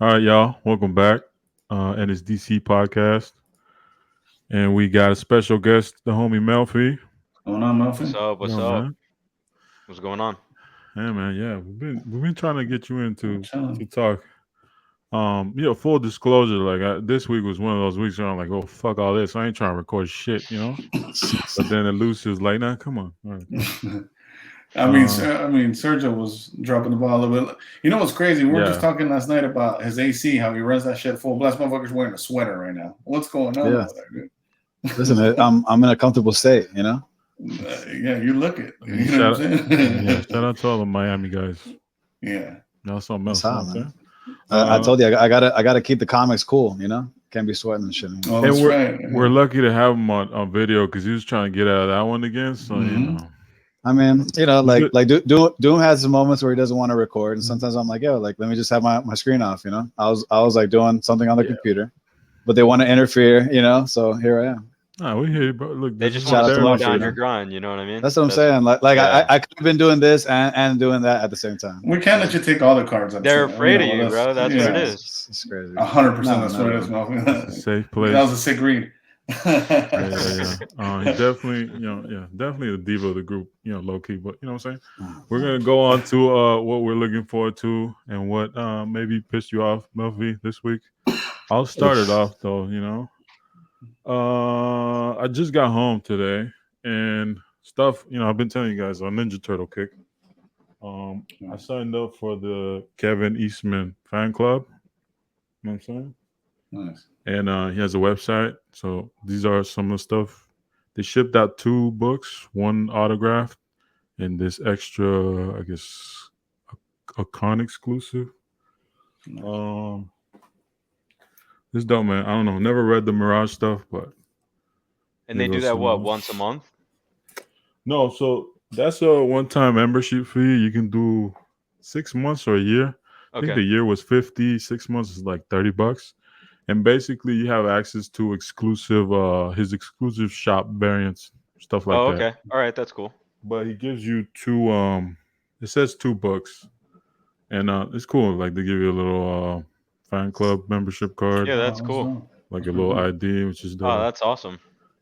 All right, y'all. Welcome back. NSDC podcast. And we got a special guest, the homie Melfi. What's going on, What's Melfi? up? What's Yo, up? man. What's going on? Hey man, yeah. We've been trying to get you in I'm to chilling. talk. Full disclosure, this week was one of those weeks where I'm like, oh fuck all this. I ain't trying to record shit. But then Lucy was like, nah, come on. All right, cool. Uh Sergio was dropping the ball a little bit. You know what's crazy? We were just yeah. talking last night about his AC, how he runs that shit full blast. Motherfucker's wearing a sweater right now. What's going on Yeah. over there, dude? Listen, I'm in a comfortable state, you know. Yeah, you look it. You know Shout what out, I'm saying? shout out to all the Miami guys. Yeah. Y'all something That's else, you know hot, what I'm man. saying? I told you I gotta keep the comics cool, you know. Can't be sweating and shit. Well, And that's right. we're lucky to have him on video because he was trying to get out of that one again. So Mm-hmm. I mean, It's good. Doom has some moments where he doesn't want to record, and sometimes I'm like, yo, like let me just have my screen off, you know. I was like doing something on the Yeah. computer, but they want to interfere, you know. So here I am. Nah, we hear you, bro. Look, They this just is want Shout to out to slow Melfi, down you your know. grind. You know what I mean? That's what I'm saying. Like yeah. I could have been doing this and doing that at the same time. We can't let you take all the cards at the They're same time. You afraid of know, you, that's bro. That's what it yeah, is. It's crazy. 100%. No, That's not what at it is, all. it's a Melfi. safe That was place. a sick read. Yeah. He definitely, definitely the diva of the group, low key. But you know what I'm saying? We're gonna go on to what we're looking forward to and what maybe pissed you off, Melfi, this week. I'll start it off though. I just got home today and stuff. I've been telling you guys on Ninja Turtle kick. I signed up for the Kevin Eastman fan club. You know what I'm saying? Nice. And he has a website. So these are some of the stuff. They shipped out 2 books, one autographed, and this extra, I guess, a con exclusive. Nice. This dope, man. I don't know. Never read the Mirage stuff, but And here they do goes that some what more. once a month? No, so that's a one-time membership fee. You can do 6 months or a year. I think the Okay. year was 50. 6 months is like $30. And basically you have access to his exclusive shop variants, stuff like Oh, that. okay. All right, that's cool. But he gives you it says 2 books. And it's cool. Like they give you a little fan club membership card, Yeah, Oh, that's that's cool. dope. like That's a pretty little dope. ID, which is Oh, dope. that's awesome.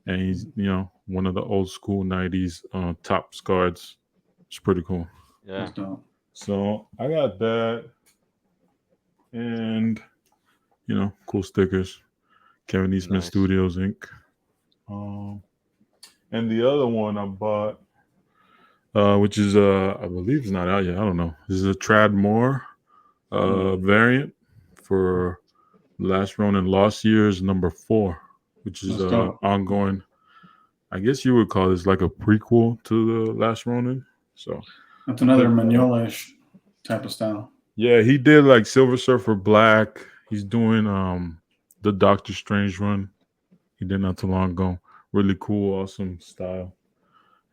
And he's, one of the old school 90s Topps cards. It's pretty cool. Yeah. That's dope. So I got that and, cool stickers. Kevin Eastman Nice. Studios Inc. Um, and the other one I bought, which is I believe it's not out yet. I don't know. This is a Trad Moore variant for Last Ronin Lost Years #4, which is That's dope. ongoing. I guess you would call this like a prequel to the Last Ronin. So That's I another picked that up. Mignola-ish type of style. Yeah, he did like Silver Surfer Black. He's doing the Doctor Strange run. He did not too long ago. Really cool, awesome style.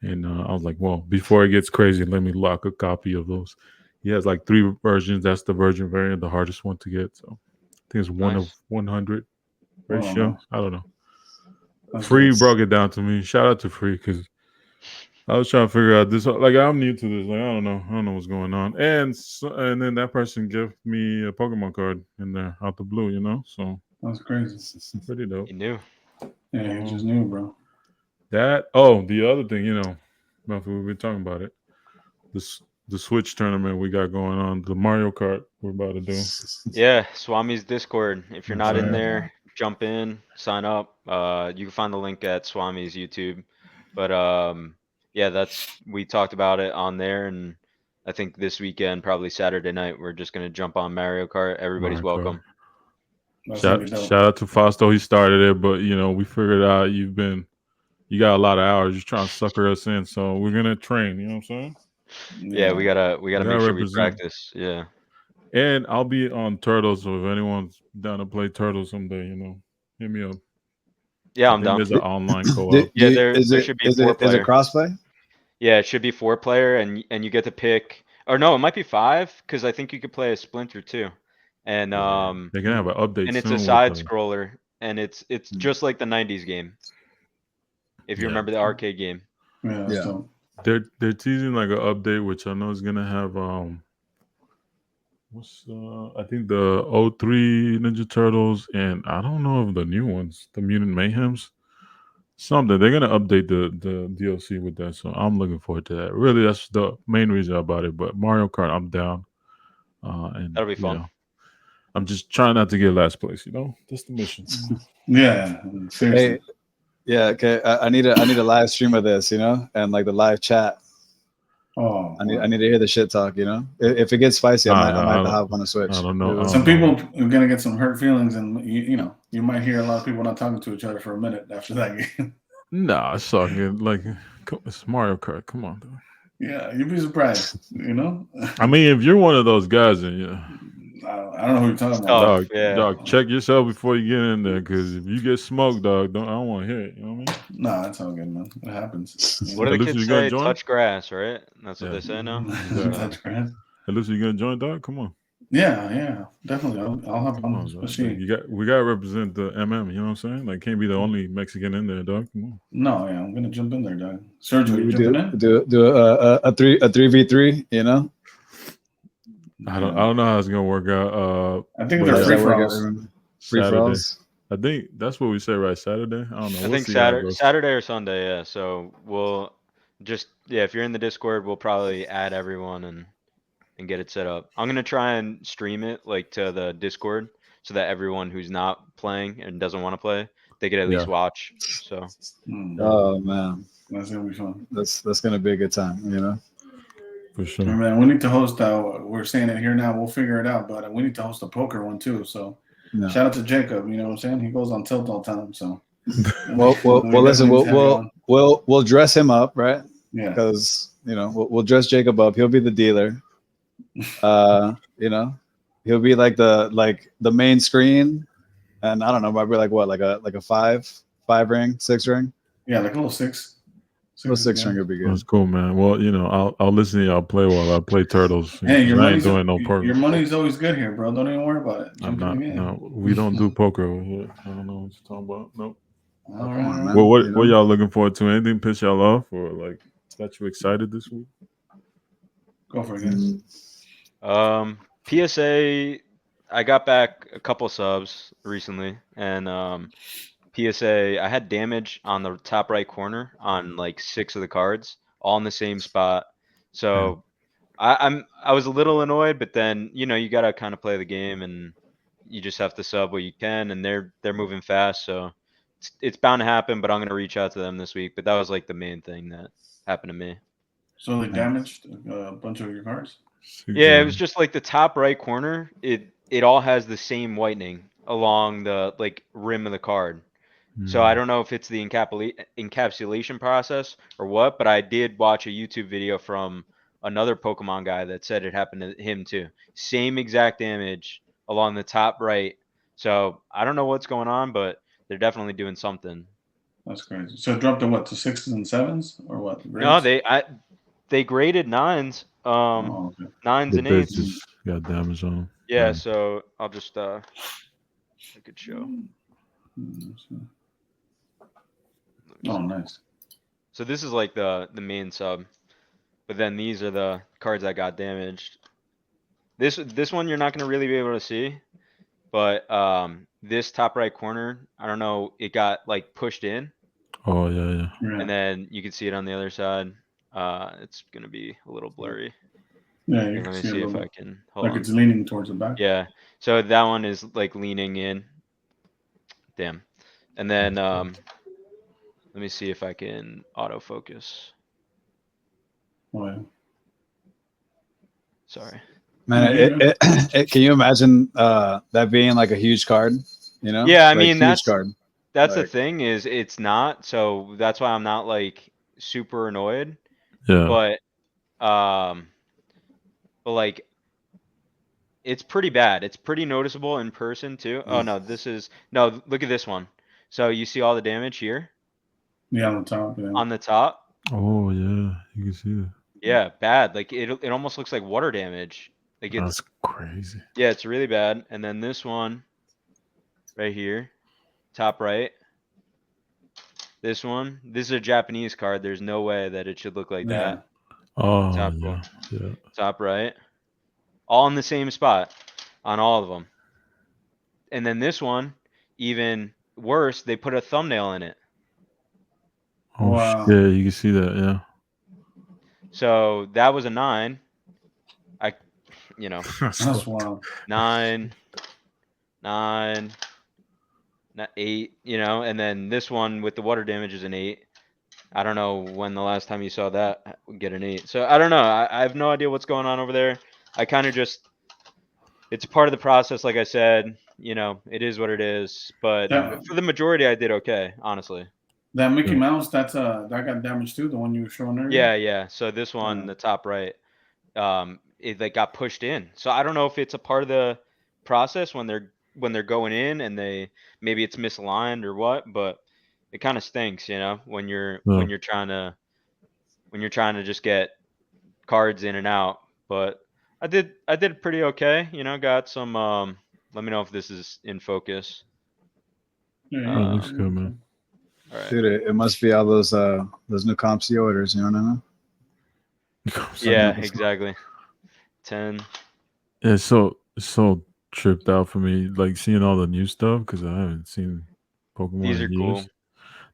And I was like, well, before it gets crazy, let me lock a copy of those. He has like 3 versions. That's the Virgin variant, the hardest one to get. So I think it's 1 of Nice. 100 Oh, ratio. nice. I don't know. That's Free dope. broke it down to me. Shout out to Free because I was trying to figure out this. Like I'm new to this. Like I don't know what's going on. And then that person gave me a Pokemon card in there out the blue. So That's crazy. pretty dope. You knew. Yeah, you just Um, knew, bro. the other thing, Muffy, we've been talking about it. The Switch tournament we got going on, the Mario Kart we're about to do. Yeah, Swami's Discord. If you're That's not in right. there, jump in, sign up. You can find the link at Swami's YouTube. But yeah, we talked about it on there, and I think this weekend, probably Saturday night, we're just gonna jump on Mario Kart. Everybody's Mario Kart. welcome. That's gonna be Shout dope. shout out to Fausto. He started it, but we figured out you got a lot of hours. You're trying to sucker us in, so we're gonna train. You know what I'm saying? Yeah, Yeah. we gotta Gotta make sure we represent. practice. Yeah. And I'll be on Turtles, so if anyone's down to play Turtles someday, hit me up. Yeah, I I'm think down. there's an online Do, co-op. Yeah, do, there should be a four is it player. crossplay? Yeah, it should be 4 player, and you get to pick. Or no, it might be 5 because I think you could play a Splinter too, and Yeah, they're gonna have an update and it's a soon with side the scroller, and it's just like the '90s game. If you yeah. remember the arcade game. Yeah, that's Yeah. dope. They're teasing like an update, which I know is gonna have what's I think the 03 Ninja Turtles, and I don't know if the new ones, the Mutant Mayhems. Something they're gonna update the DLC with that, so I'm looking forward to that. Really, that's the main reason about it. But Mario Kart, I'm down, and That'll be fun. I'm just trying not to get last place. That's the mission. Yeah, seriously. Hey, yeah, okay. I need a live stream of this, and like the live chat. Oh, I need to hear the shit talk, If it gets spicy, I might have to hop on a Switch. I don't know. Some people are gonna get some hurt feelings, and you might hear a lot of people not talking to each other for a minute after that game. Nah, it's all good. Like, it's Mario Kart. Come on, dude. Yeah, you'd be surprised. I mean, if you're one of those guys, then yeah. I don't know who you're talking about. Oh, yeah. Dog, check yourself before you get in there, because if you get smoked, dog, I don't want to hear it. You know what I mean? No, that's all good, man. It happens. What do At the least kids you're gonna say? join? Touch grass, right? That's what Yeah. they say now. Touch grass. At least you're gonna join, dog. Come on. Yeah, definitely. I'll hop Come on. on, dog. Especially. Like, we gotta represent the MM. You know what I'm saying? Like, can't be the only Mexican in there, dog. Come on. No, yeah, I'm gonna jump in there, dog. Sergio, you We jumping in? do a 3v3, I don't know how it's gonna work out. I think but they're Does free that for work alls. out? Free for Saturday. alls. I think that's what we say, right? Saturday. I don't know. I We'll think see how it goes. Saturday or Sunday, yeah. So we'll just if you're in the Discord, we'll probably add everyone and get it set up. I'm gonna try and stream it like to the Discord so that everyone who's not playing and doesn't want to play, they could at least Yeah. watch. So Oh man, That's gonna be fun. that's gonna be a good time, For sure. Man, we need to host. We're saying it here now. We'll figure it out, but we need to host a poker one too. So No. shout out to Jacob. You know what I'm saying? He goes on tilt all the time. So Well, listen, definitely have you on. we'll dress him up, right? Yeah. Because we'll dress Jacob up. He'll be the dealer. He'll be like the main screen, and I don't know, might be like what, like a five ring, 6 ring. Yeah, like a little six. Little 6 ring would be good. That's cool, man. Well, I'll listen to y'all play while I play Turtles. Hey, your I ain't money's doing no poker. Your money's always good here, bro. Don't even worry about it. I'm Jump in not. the game. No, we don't do poker over here. I don't know what you're talking about. Nope. All Come right, on, man. Well, what y'all looking forward to? Anything piss y'all off or like got you excited this week? Go for it, guys. PSA, I got back a couple subs recently, and PSA, I had damage on the top right corner on like 6 of the cards, all in the same spot. So I was a little annoyed, but then you gotta kind of play the game, and you just have to sub what you can, and they're moving fast, so it's bound to happen. But I'm gonna reach out to them this week. But that was like the main thing that happened to me. So they damaged a bunch of your cards? Yeah, it was just like the top right corner. It all has the same whitening along the like rim of the card. So I don't know if it's the encapsulation process or what, but I did watch a YouTube video from another Pokemon guy that said it happened to him too. Same exact damage along the top right. So I don't know what's going on, but they're definitely doing something. That's crazy. So it dropped to what, to 6s and 7s or what? No, Grades? they graded 9s, Oh, okay. 9s The and base 8s. just got damage on them. Yeah, so I'll just I could show. Oh, nice. So this is like the main sub, but then these are the cards that got damaged. This one you're not gonna really be able to see, but this top right corner, I don't know, it got like pushed in, Oh yeah. and then you can see it on the other side. It's gonna be a little blurry. Yeah, Here, you let can me see see a if little I bit. can hold Like on. it's leaning towards the back. Yeah, so that one is like leaning in. Damn. And then let me see if I can autofocus. Oh, yeah. Sorry. Man, can you imagine that being like a huge card? Yeah, I Like, mean huge that's card. the Like- thing is it's not, so that's why I'm not like super annoyed. Yeah. But like it's pretty bad. It's pretty noticeable in person too. Oh no, look at this one. So you see all the damage here Yeah, on the top. Yeah. on the top? Oh yeah, you can see it. Yeah, bad. Like it almost looks like water damage. Like That's crazy. yeah, it's really bad. And then this one right here, top right. This one, this is a Japanese card. There's no way that it should look like that. Oh Top yeah. top right. all in the same spot on all of them. And then this one, even worse, they put a thumbnail in it. Oh Wow. shit, you can see that, yeah. So that was a 9. You know, That's wild. 9, 9, 8, you know, and then this one with the water damage is an 8. I don't know when the last time you saw that get an 8. So I don't know. I have no idea what's going on over there. I kind of just, it's part of the process. Like I said, you know, it is what it is. But Yeah. for the majority, I did okay, honestly. That Mickey Yeah. Mouse, that got damaged too. The one you were showing earlier. Yeah, yeah. So this one, Yeah. the top right, it like got pushed in. So I don't know if it's a part of the process when they're going in and maybe it's misaligned or what, but it kind of stinks, you know, when you're trying to just get cards in and out. But I did pretty okay, you know, got some let me know if this is in focus. Yeah, Oh, looks good, man. All right. Dude, it must be all those new comps orders. You know what I mean? Yeah, That's- exactly. 10. Yeah, it's so tripped out for me, like seeing all the new stuff because I haven't seen Pokemon These in are years. cool.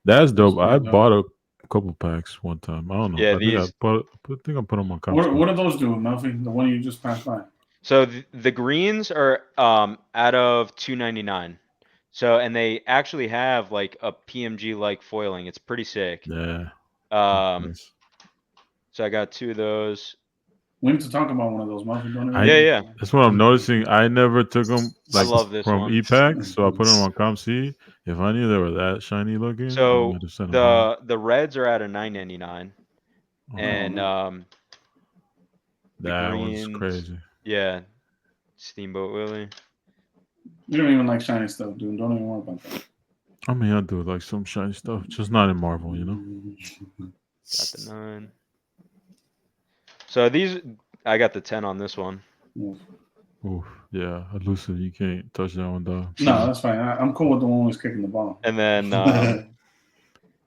That's dope. pretty I dope. bought a couple packs one time. I don't know. Yeah, I think I these. put them on comp. What do those do, Melfi? The one you just passed by. So the greens are out of 299. So and they actually have like a PMG like foiling. It's pretty sick. Yeah. Um so I got 2 of those. We need to talk about one of those, Melfi. Don't I- Yeah, even. yeah. That's what I'm noticing. I never took them I like love this from one. E-Pack, so I put them on Comp C. If I knew they were that shiny looking, I So might have sent them home. the reds are at a 999 Oh, and the that one's greens, crazy. yeah, Steamboat Willie. You don't even like shiny stuff, dude. Don't even worry about that. I mean, I do like some shiny stuff, just not in Marvel, you know. Got the 9. So these I got the 10 on this one. Oof, yeah, elusive. You can't touch that one, dog. No, that's fine. I'm cool with the one who's kicking the ball. And then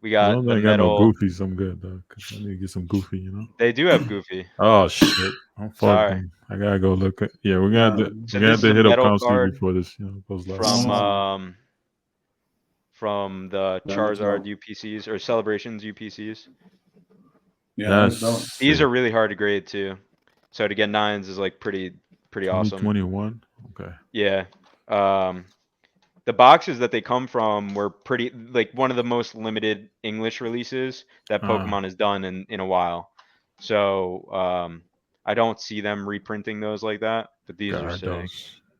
we As long got as the I ain't got no metal. goofies, I'm good, dog. Cause I need to get some goofy, you know. They do have Goofy. Oh shit, I'm fucked. Sorry. Man. I gotta go look at. Yeah, we're gonna have to, So we're gonna this have is to a hit up metal Comp C card before this, you know, goes live. from the Charizard UPCs or Celebrations UPCs. Yeah, That's those. These are really hard to grade too. So to get 9s is like pretty awesome. 2021. Okay. Yeah. The boxes that they come from were pretty like one of the most limited English releases that Pokemon has done in a while. So I don't see them reprinting those like that, but these are sick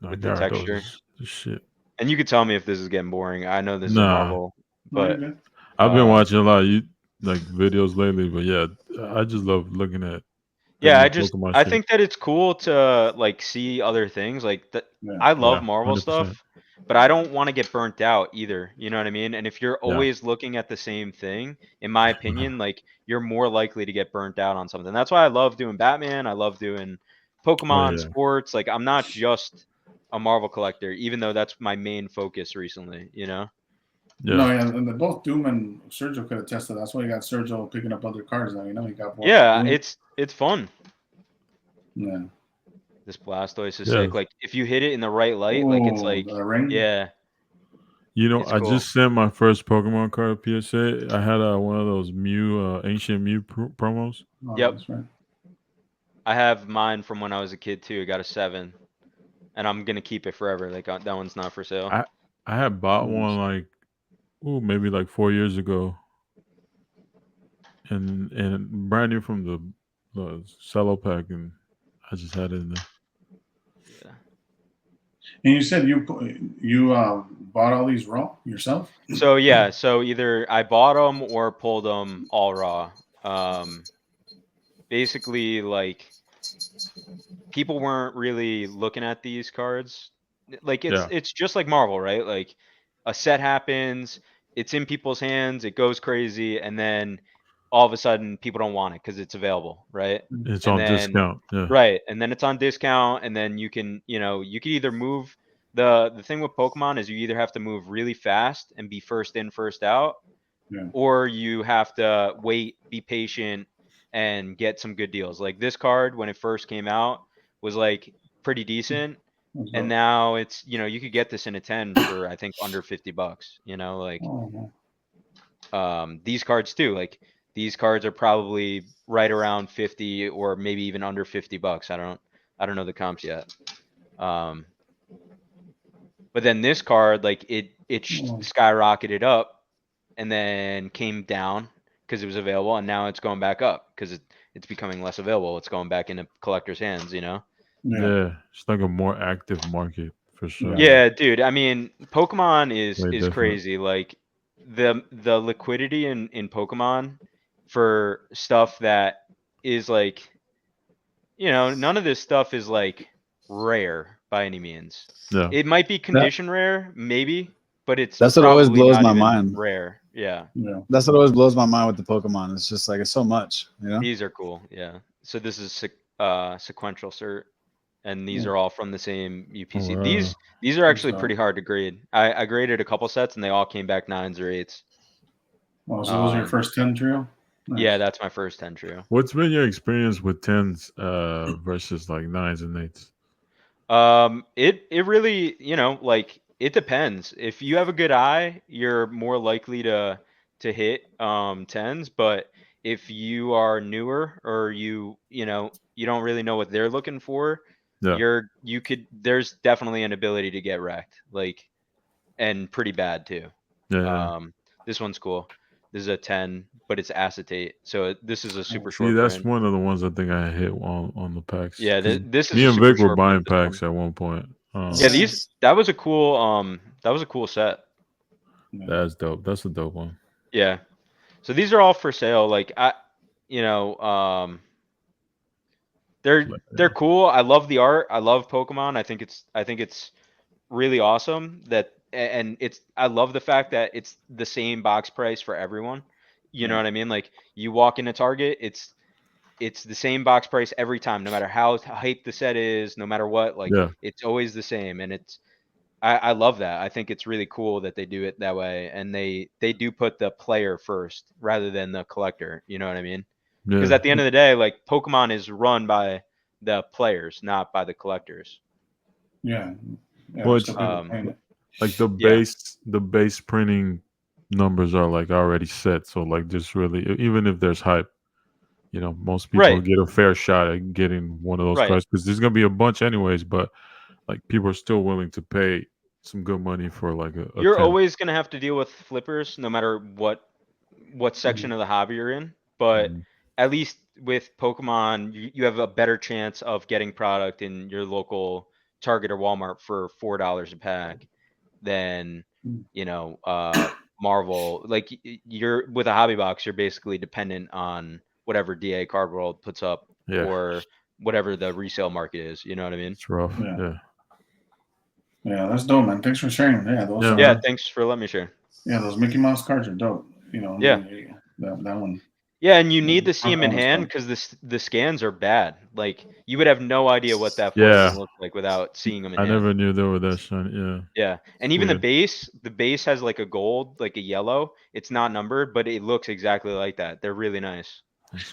with the texture. Shit. And you could tell me if this is getting boring. I know this is a Nah. Marvel, but I've been watching a lot of like videos lately, but yeah, I just love looking at. Yeah, Pokemon I shit. think that it's cool to like see other things like that. I love Marvel 100%. stuff, but I don't want to get burnt out either. You know what I mean? And if you're always looking at the same thing, in my opinion, like you're more likely to get burnt out on something. That's why I love doing Batman. I love doing Pokemon sports. Like I'm not just a Marvel collector, even though that's my main focus recently, you know? Yeah. No, yeah, and both Doom and Sergio could attest to that. That's why you got Sergio picking up other cards now. You know, he got more. Yeah, Doom. it's fun. Yeah. This Blastoise is sick. Like if you hit it in the right light, like it's like yeah. You know, It's I cool. just sent my first Pokemon card PSA. I had one of those Mew, Ancient Mew promos. Oh, Yep. That's right. I have mine from when I was a kid too. I got a 7, and I'm gonna keep it forever. Like that one's not for sale. I had bought one like, maybe like 4 years ago, and brand new from the cello pack, and I just had it in there. Yeah. And you said you bought all these raw yourself? So yeah, so either I bought them or pulled them all raw. Basically, like people weren't really looking at these cards. Like it's just like Marvel, right? Like a set happens, it's in people's hands, it goes crazy, and then all of a sudden people don't want it because it's available, right? It's And on then discount. Yeah. right, and then it's on discount, and then you can, you could either move the thing with Pokemon is you either have to move really fast and be first in, first out, or you have to wait, be patient, and get some good deals. Like this card, when it first came out, was like pretty decent. That's And dope. now it's, you could get this in a 10 for, I think, under $50, like, Oh, these cards too, like these cards are probably right around 50 or maybe even under $50. I don't know the comps yet. But then this card, like it skyrocketed up and then came down because it was available, and now it's going back up because it's becoming less available. It's going back into collectors' hands, yeah. Yeah, it's like a more active market for sure. Yeah, dude. I mean, Pokemon is Way different. crazy. Like the liquidity in Pokemon for stuff that is like, none of this stuff is like rare by any means. Yeah. It might be condition rare, maybe, but it's That's what always probably blows not my even mind. rare. Yeah. Yeah. That's what always blows my mind with the Pokemon. It's just like it's so much, you know. These are cool. Yeah. So this is sequential cert, and these Yeah. are all from the same UPC. wow. These are actually So- pretty hard to grade. I graded a couple sets and they all came back 9s or 8s. Oh, so those are your first 10 trio? Nice. Yeah, that's my first 10 trio. What's been your experience with 10s versus like 9s and 8s? It really, like it depends. If you have a good eye, you're more likely to hit 10s, but if you are newer or you don't really know what they're looking for, Yeah. there's definitely an ability to get wrecked, like, and pretty bad too. Yeah. This one's cool. This is a 10, but it's acetate. So this is a super See, short that's print. one of the ones I think I hit on the packs. Yeah, 'Cause this is me a and super Vic were short buying print, this one. packs at one point. Yeah, that was a cool set. Yeah. That's dope. That's a dope one. Yeah. So these are all for sale. Like they're cool. I love the art. I love Pokemon. I think it's really awesome and I love the fact that it's the same box price for everyone. You know what I mean? Like you walk into Target, it's the same box price every time, no matter how hyped the set is, no matter what, like Yeah. it's always the same. And I love that. I think it's really cool that they do it that way. And they do put the player first rather than the collector. You know what I mean? Because Yeah. at the end of the day, like Pokemon is run by the players, not by the collectors. Yeah. Yeah, Well, so people paint it. Like the base printing numbers are like already set. So like just really, even if there's hype, most people Right. get a fair shot at getting one of those Right. cards because there's gonna be a bunch anyways. But like people are still willing to pay some good money for like a You're 10. always gonna have to deal with flippers, no matter what section of the hobby you're in. But Mhm. at least with Pokemon, you have a better chance of getting product in your local Target or Walmart for $4 a pack than Marvel. Like you're with a hobby box, you're basically dependent on whatever DA Card World puts up Yeah. or whatever the resale market is. You know what I mean? It's rough. Yeah. Yeah. Yeah, that's dope, man. Thanks for sharing. Yeah, those Yeah, are, Yeah. Thanks for letting me share. yeah, those Mickey Mouse cards are dope. Yeah. That one. Yeah, and you need to see them in Almost hand fun. because the scans are bad. Like you would have no idea what that Yeah. foiling looks like without seeing them in I hand. never knew they were that shiny. Yeah. Yeah, and even Weird. the base has like a gold, like a yellow. It's not numbered, but it looks exactly like that. They're really nice.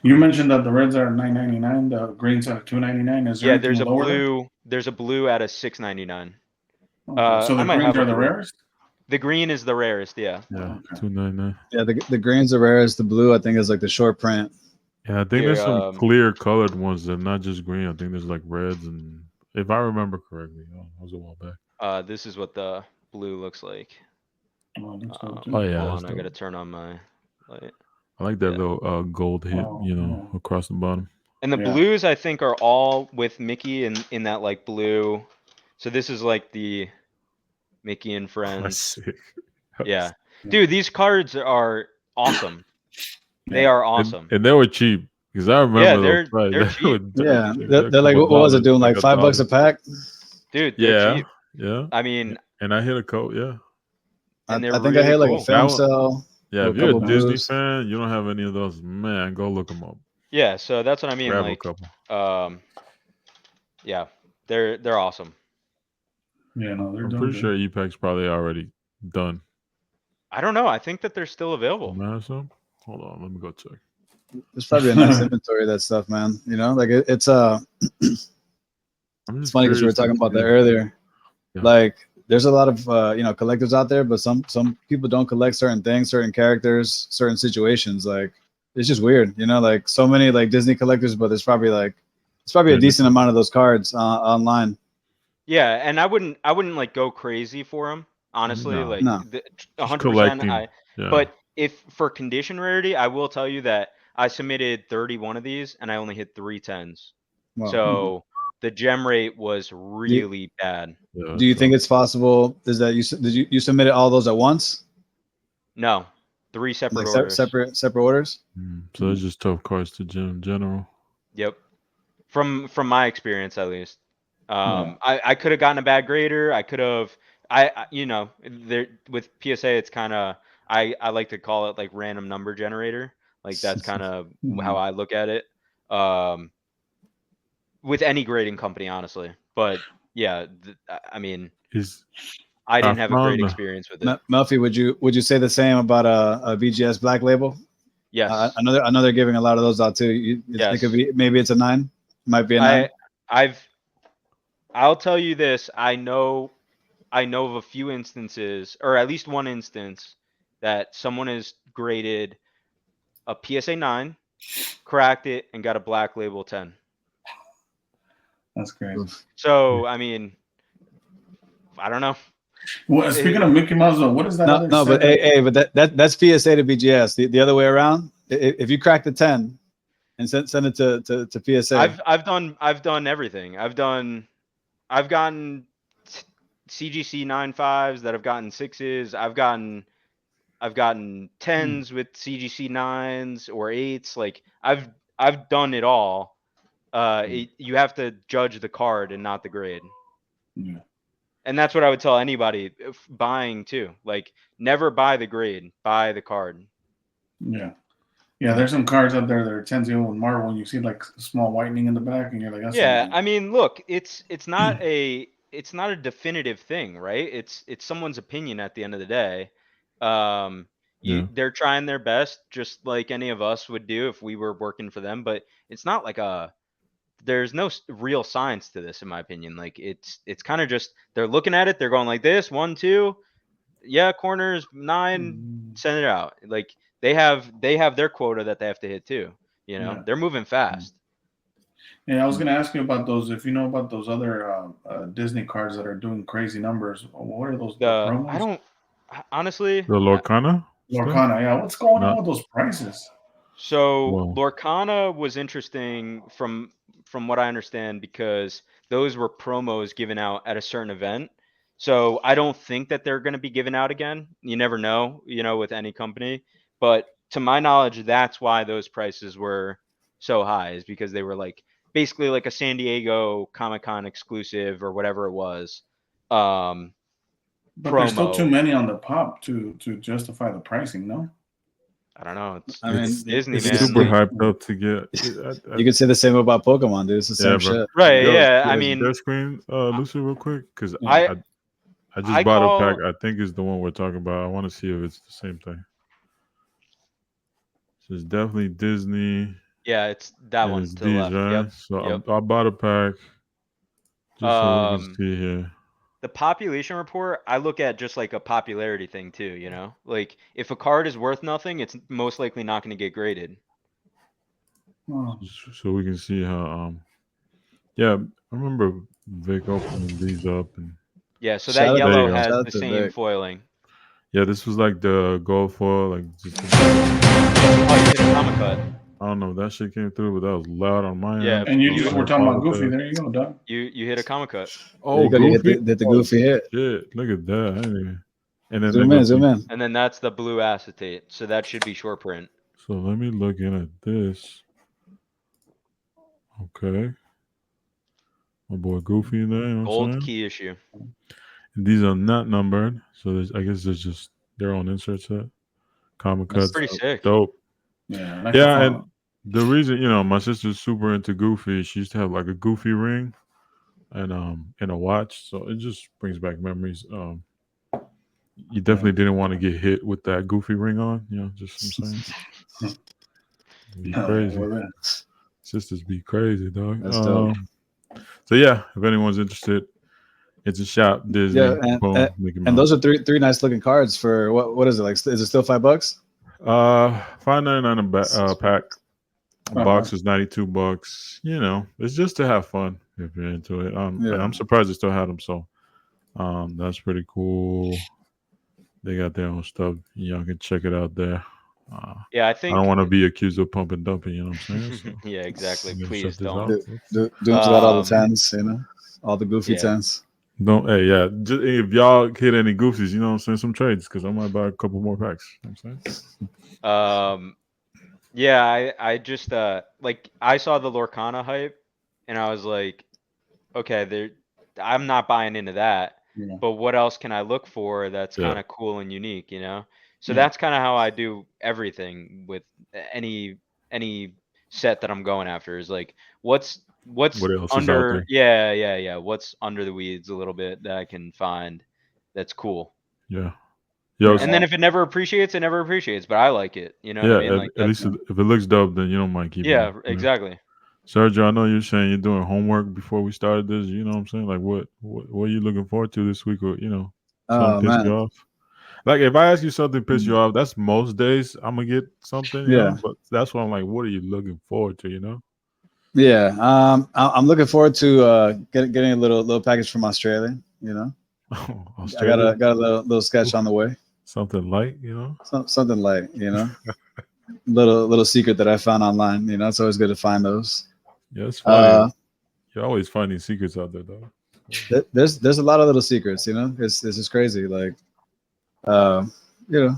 You mentioned that the reds are $9.99, the greens are $2.99. Is there Yeah, anything there's a lower there? blue. There's a blue at a $6.99. Okay. So I the might greens have a are the blue. rarest? The green is the rarest. Yeah. Yeah. Okay. 299. Yeah, the green's the rarest. The blue, I think, is like the short print. Yeah, I think Here, there's some clear colored ones that are not just green. I think there's like reds and if I remember correctly, that was a while back. This is what the blue looks like. Oh, that's dope, too. Oh yeah, Hold that's on, I gotta dope. turn on my light. I like that Yeah. little gold hit, Oh. across the bottom. And the Yeah. blues, I think, are all with Mickey in that like blue. So this is like the Mickey and That's Friends. sick. Yeah, dude, these cards are awesome. They are awesome. And they were cheap because I remember Yeah, those prices. they're They cheap. were- Yeah, they're they're like, couple what was it dollars, doing? Like $5 a $1. pack? Dude, they're Yeah, cheap. yeah. I mean, And I hit a coat. Yeah, I and they're think I really hit like cool. a film That one- cell. yeah. with If you're a couple Disney blues. fan, you don't have any of those. Man, go look them up. Yeah, so that's what I mean. Grab Like, a couple. yeah, they're awesome. Yeah, no, they're I'm dope. pretty dude. sure EPAC's probably already done. I don't know. I think that they're still available. You have some? Hold on, let me go check. There's probably a nice inventory of that stuff, man. Like it's It's funny because we were talking about that earlier. Yeah. Like, there's a lot of collectors out there, but some people don't collect certain things, certain characters, certain situations. Like, it's just weird, like so many like Disney collectors, but there's probably a decent amount of those cards online. Yeah, and I wouldn't like go crazy for them, honestly. No. Like No. 100%. Collecting. Yeah. But if for condition rarity, I will tell you that I submitted 31 of these and I only hit 3 10s. Wow. So the gem rate was really bad. Yeah, Do you think it's possible? Is that you submitted all those at once? No, 3 separate Like orders. separate orders? So it's just tough cards to gem in general. Yep. From my experience, at least. I could have gotten a bad grader. I could have. There with PSA, it's kind of I like to call it like random number generator. Like that's kind of how I look at it. With any grading company, honestly. But yeah, I mean, I didn't have a great experience with it. Melfi, would you say the same about a VGS Black Label? Yes. I know they're giving a lot of those out too. Yes. It could be, maybe it's a 9. Might be a 9. I'll tell you this. I know of a few instances, or at least one instance, that someone has graded a PSA 9, cracked it, and got a Black Label 10. That's crazy. So, I mean, I don't know. Well, speaking of Mickey Mouse, what is that? But that's PSA to BGS. The other way around. If you crack the 10 and send it to PSA. I've done everything. I've gotten CGC 9.5s that have gotten 6s. I've gotten 10s with CGC 9s or 8s. Like I've done it all. You have to judge the card and not the grade. Yeah. And that's what I would tell anybody buying too. Like, never buy the grade, buy the card. Yeah. Yeah, there's some cards out there that are 10s with Marvel, and you see like small whitening in the back, and you're like, that's yeah. I mean, look, it's not a definitive thing, right? It's someone's opinion at the end of the day. They're trying their best, just like any of us would do if we were working for them. But it's not like there's no real science to this, in my opinion. Like it's kind of just they're looking at it, they're going like this, 1, 2, yeah, corners 9, send it out. Like they have their quota that they have to hit too. They're moving fast. Yeah, I was gonna ask you about those. If you know about those other Disney cards that are doing crazy numbers, what are those? Promos? I don't honestly. The Lorcana. Yeah. What's going on with those prices? So Lorcana was interesting from what I understand, because those were promos given out at a certain event. So I don't think that they're going to be given out again. You never know, with any company. But to my knowledge, that's why those prices were so high, is because they were like basically like a San Diego Comic-Con exclusive or whatever it was. But there's still too many on the pop to justify the pricing, no? I don't know. It's Disney, it's man. super hyped up to get. You could say the same about Pokemon, dude. It's the same shit. Right? Yeah. I mean, their screen, Lucy, real quick, because I just bought a pack. I think it's the one we're talking about. I want to see if it's the same thing. So it's definitely Disney. Yeah, it's that one to the left. Right? Yep. So I bought a pack. Just so we can see here. The population report, I look at just like a popularity thing too, Like if a card is worth nothing, it's most likely not going to get graded. So we can see how I remember Vic opening these up, and so that yellow has the same Vic. foiling. Yeah, this was like the gold foil, like just Oh, you hit a comic cut. I don't know if that shit came through, but that was loud on my end. Yeah, and you were talking about Goofy. There you go, Doug. You hit a comic cut. Oh, Goofy. Did the Goofy hit? Shit, look at that. And then zoom in. And then that's the blue acetate. So that should be short print. So let me look in at this. Okay. My boy Goofy in there. You know Gold key issue. And these are not numbered. So I guess it's just their own insert set. Comic cuts. Pretty sick. Dope. Yeah. And the reason, my sister's super into Goofy. She used to have like a Goofy ring and a watch. So it just brings back memories. You definitely didn't want to get hit with that Goofy ring on, just what I'm saying. It'd be crazy. Sisters be crazy, dog. That's dope. So yeah, if anyone's interested, it's a shop Disney. Yeah, and those are three nice looking cards for what is it like? Is it still $5? $5.99 a pack. A box is $92. You know, it's just to have fun if you're into it. And I'm surprised they still had them. So, that's pretty cool. They got their own stuff. Y'all can check it out there. Yeah, I think I don't want to be accused of pump and dumping. You know what I'm saying? So, yeah, exactly. Please shut this don't. off. Doom's got all the tens, you know, all the goofy Yeah. tens. Don't. Hey, yeah. Just, if y'all hit any goofies, you know what I'm saying? Some trades because I might buy a couple more packs. You know what I'm saying? Yeah, I just like I saw the Lorcana hype, and I was like, okay, I'm not buying into that. Yeah. But what else can I look for that's kind of cool and unique, you know? So that's kind of how I do everything with any set that I'm going after is like what's What else is out under there? what's under the weeds a little bit that I can find that's cool. Yeah. Yo, And then if it never appreciates, it never appreciates, but I like it. You know what I mean? Like at least if it looks dope, then you don't mind keeping it. yeah, exactly. Sergio, I know you're saying you're doing homework before we started this. You know what I'm saying? Like, what are you looking forward to this week? Or something piss you off? Like, if I ask you something piss you off, that's most days I'm gonna get something. You know? But that's why I'm like, what are you looking forward to? You know? Yeah. I'm looking forward to getting a little package from Australia. You know, Australia? I got a little sketch on the way. Something light, you know? Something light, you know. little secret that I found online. You know, it's always good to find those. Yeah, it's funny. You're always finding secrets out there, though. There's a lot of little secrets, you know. It's just crazy, like, you know,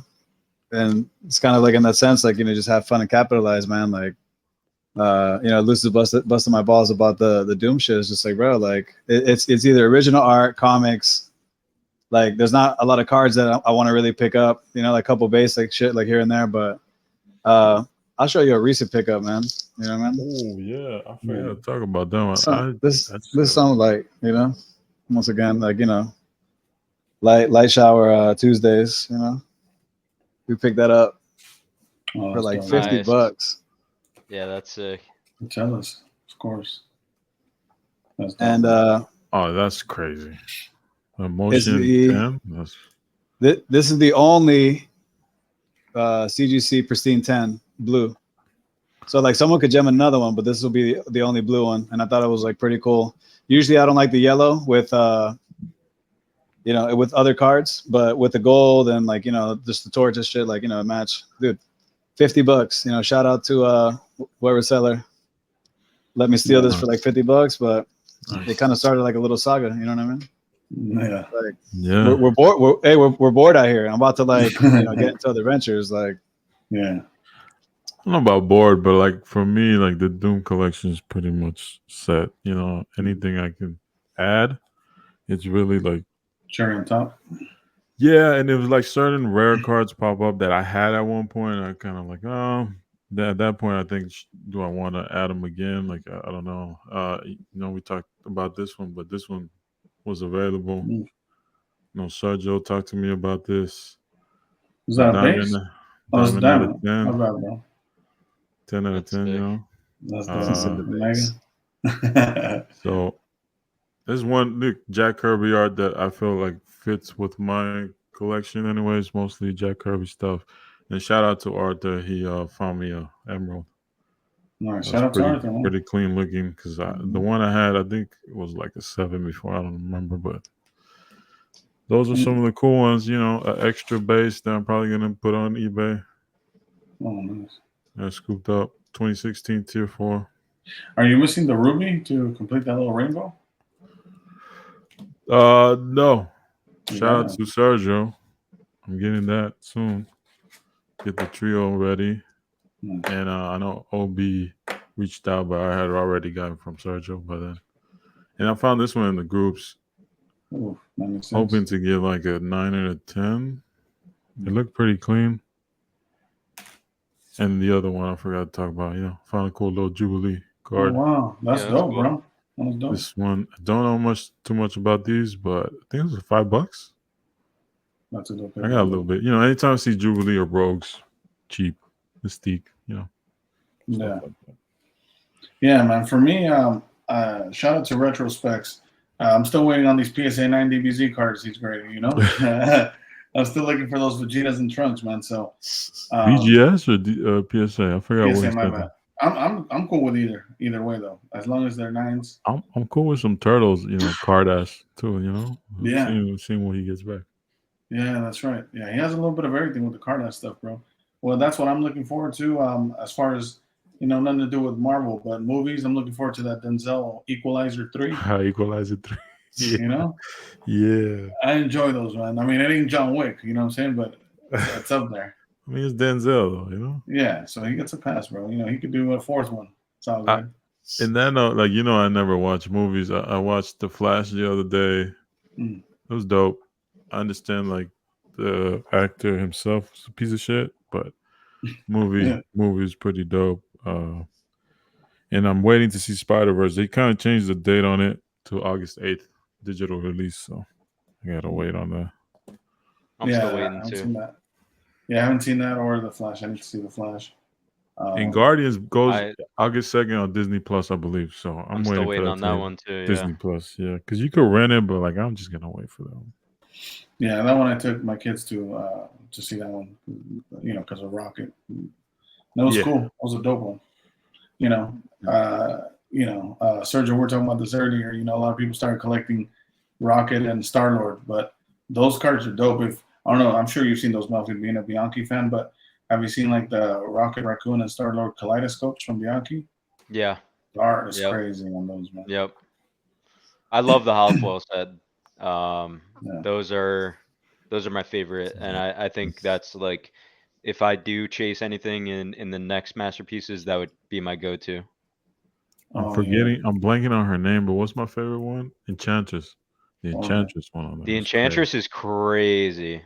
and it's kind of like in that sense, like, you know, just have fun and capitalize, man. Like, you know, Lucy's busting my balls about the Doom shit. It's just like, bro, like, it's either original art, comics. Like, there's not a lot of cards that I want to really pick up, you know, like a couple basic shit like here and there, but I'll show you a recent pickup, man. You know what I mean? Oh yeah, I forgot to talk about that. This sounds like, you know, once again, like, you know, light shower Tuesdays, you know, we picked that up for like $50. Yeah, that's sick. I'm jealous, of course. And oh, that's crazy. Emotion 10. This is the only CGC Pristine 10 blue. So like someone could gem another one, but this will be the only blue one. And I thought it was like pretty cool. Usually I don't like the yellow with you know, with other cards, but with the gold and like, you know, just the torch and shit, like, you know, a match. Dude, $50. You know, shout out to whoever seller let me steal this for like $50, but it kind of started like a little saga, you know what I mean? Yeah. Like, yeah. We're bored. We're bored out here. I'm about to like, you know, get into other ventures. Like, yeah. I don't know about bored, but like for me, like the Doom collection is pretty much set. You know, anything I can add, it's really like cherry on top. Yeah, and it was like certain rare cards pop up that I had at one point. I kind of like, at that point, I think, do I want to add them again? Like, I don't know. You know, we talked about this one, but this one was available. You know, Sergio talked to me about this. Was that a base? Diamond out of 10. How about, bro? 10 out of 10, you know? That's so, there's one Jack Kirby art that I feel like fits with my collection anyways, mostly Jack Kirby stuff. And shout out to Arthur. He found me a emerald. Nice. Shout out to Arthur. Pretty clean looking because the one I had, I think it was like a 7 before. I don't remember, but those are some of the cool ones. You know, an extra base that I'm probably gonna put on eBay. Oh, nice. I scooped up 2016 tier 4. Are you missing the ruby to complete that little rainbow? No. Shout out to Sergio. I'm getting that soon. Get the trio ready. And I know OB reached out, but I had already gotten from Sergio by then. And I found this one in the groups. Ooh, hoping to get like a 9 out of 10. It looked pretty clean. And the other one I forgot to talk about, you know, found a cool little Jubilee card. Oh, wow. That's dope, cool. Bro. That's dope. This one, I don't know too much about these, but I think it was $5. That's a dope. I got a little bit. You know, anytime I see Jubilee or Rogues, cheap, Mystique, you know. Yeah. Like yeah, man. For me, shout out to Retrospecs. I'm still waiting on these PSA 9 DBZ cards he's grading, you know? I'm still looking for those Vegetas and Trunks, man. So VGS or PSA? I forgot what PSA, he my said. bad. I'm cool with either way though, as long as they're 9s. I'm cool with some turtles, card ass too, Yeah. Seeing what he gets back. Yeah, that's right. Yeah, he has a little bit of everything with the card ass stuff, bro. Well, that's what I'm looking forward to. As far as nothing to do with Marvel, but movies, I'm looking forward to that Denzel Equalizer 3. Equalizer 3. Yeah. Yeah. I enjoy those, man. I mean, it ain't John Wick, you know what I'm saying? But it's up there. I mean, it's Denzel, though, Yeah, so he gets a pass, bro. He could do a fourth one. It's all good. And then, I never watch movies. I watched The Flash the other day. Mm. It was dope. I understand, the actor himself is a piece of shit, but movie is pretty dope. And I'm waiting to see Spider-Verse. They kind of changed the date on it to August 8th, digital release. So I gotta wait on that. I'm still waiting I too. I haven't seen that or The Flash. I need to see The Flash. And Guardians goes August 2nd on Disney Plus, I believe. So I'm still waiting for on that one too. Disney Plus, yeah, because you could rent it, but I'm just gonna wait for that one. Yeah, that one I took my kids to see that one, because of Rocket. That was cool. That was a dope one. Sergio, we were talking about this earlier. A lot of people started collecting Rocket and Star-Lord, but those cards are dope. I don't know, I'm sure you've seen those, Melfi, being a Bianchi fan, but have you seen the Rocket Raccoon and Star-Lord kaleidoscopes from Bianchi? Yeah. The art is crazy on those, man. Yep. I love the holofoil set. Those are my favorite, and I think that's if I do chase anything in the next masterpieces, that would be my go-to. I'm blanking on her name, but what's my favorite one? Enchantress. The Enchantress one on there. The Enchantress is crazy.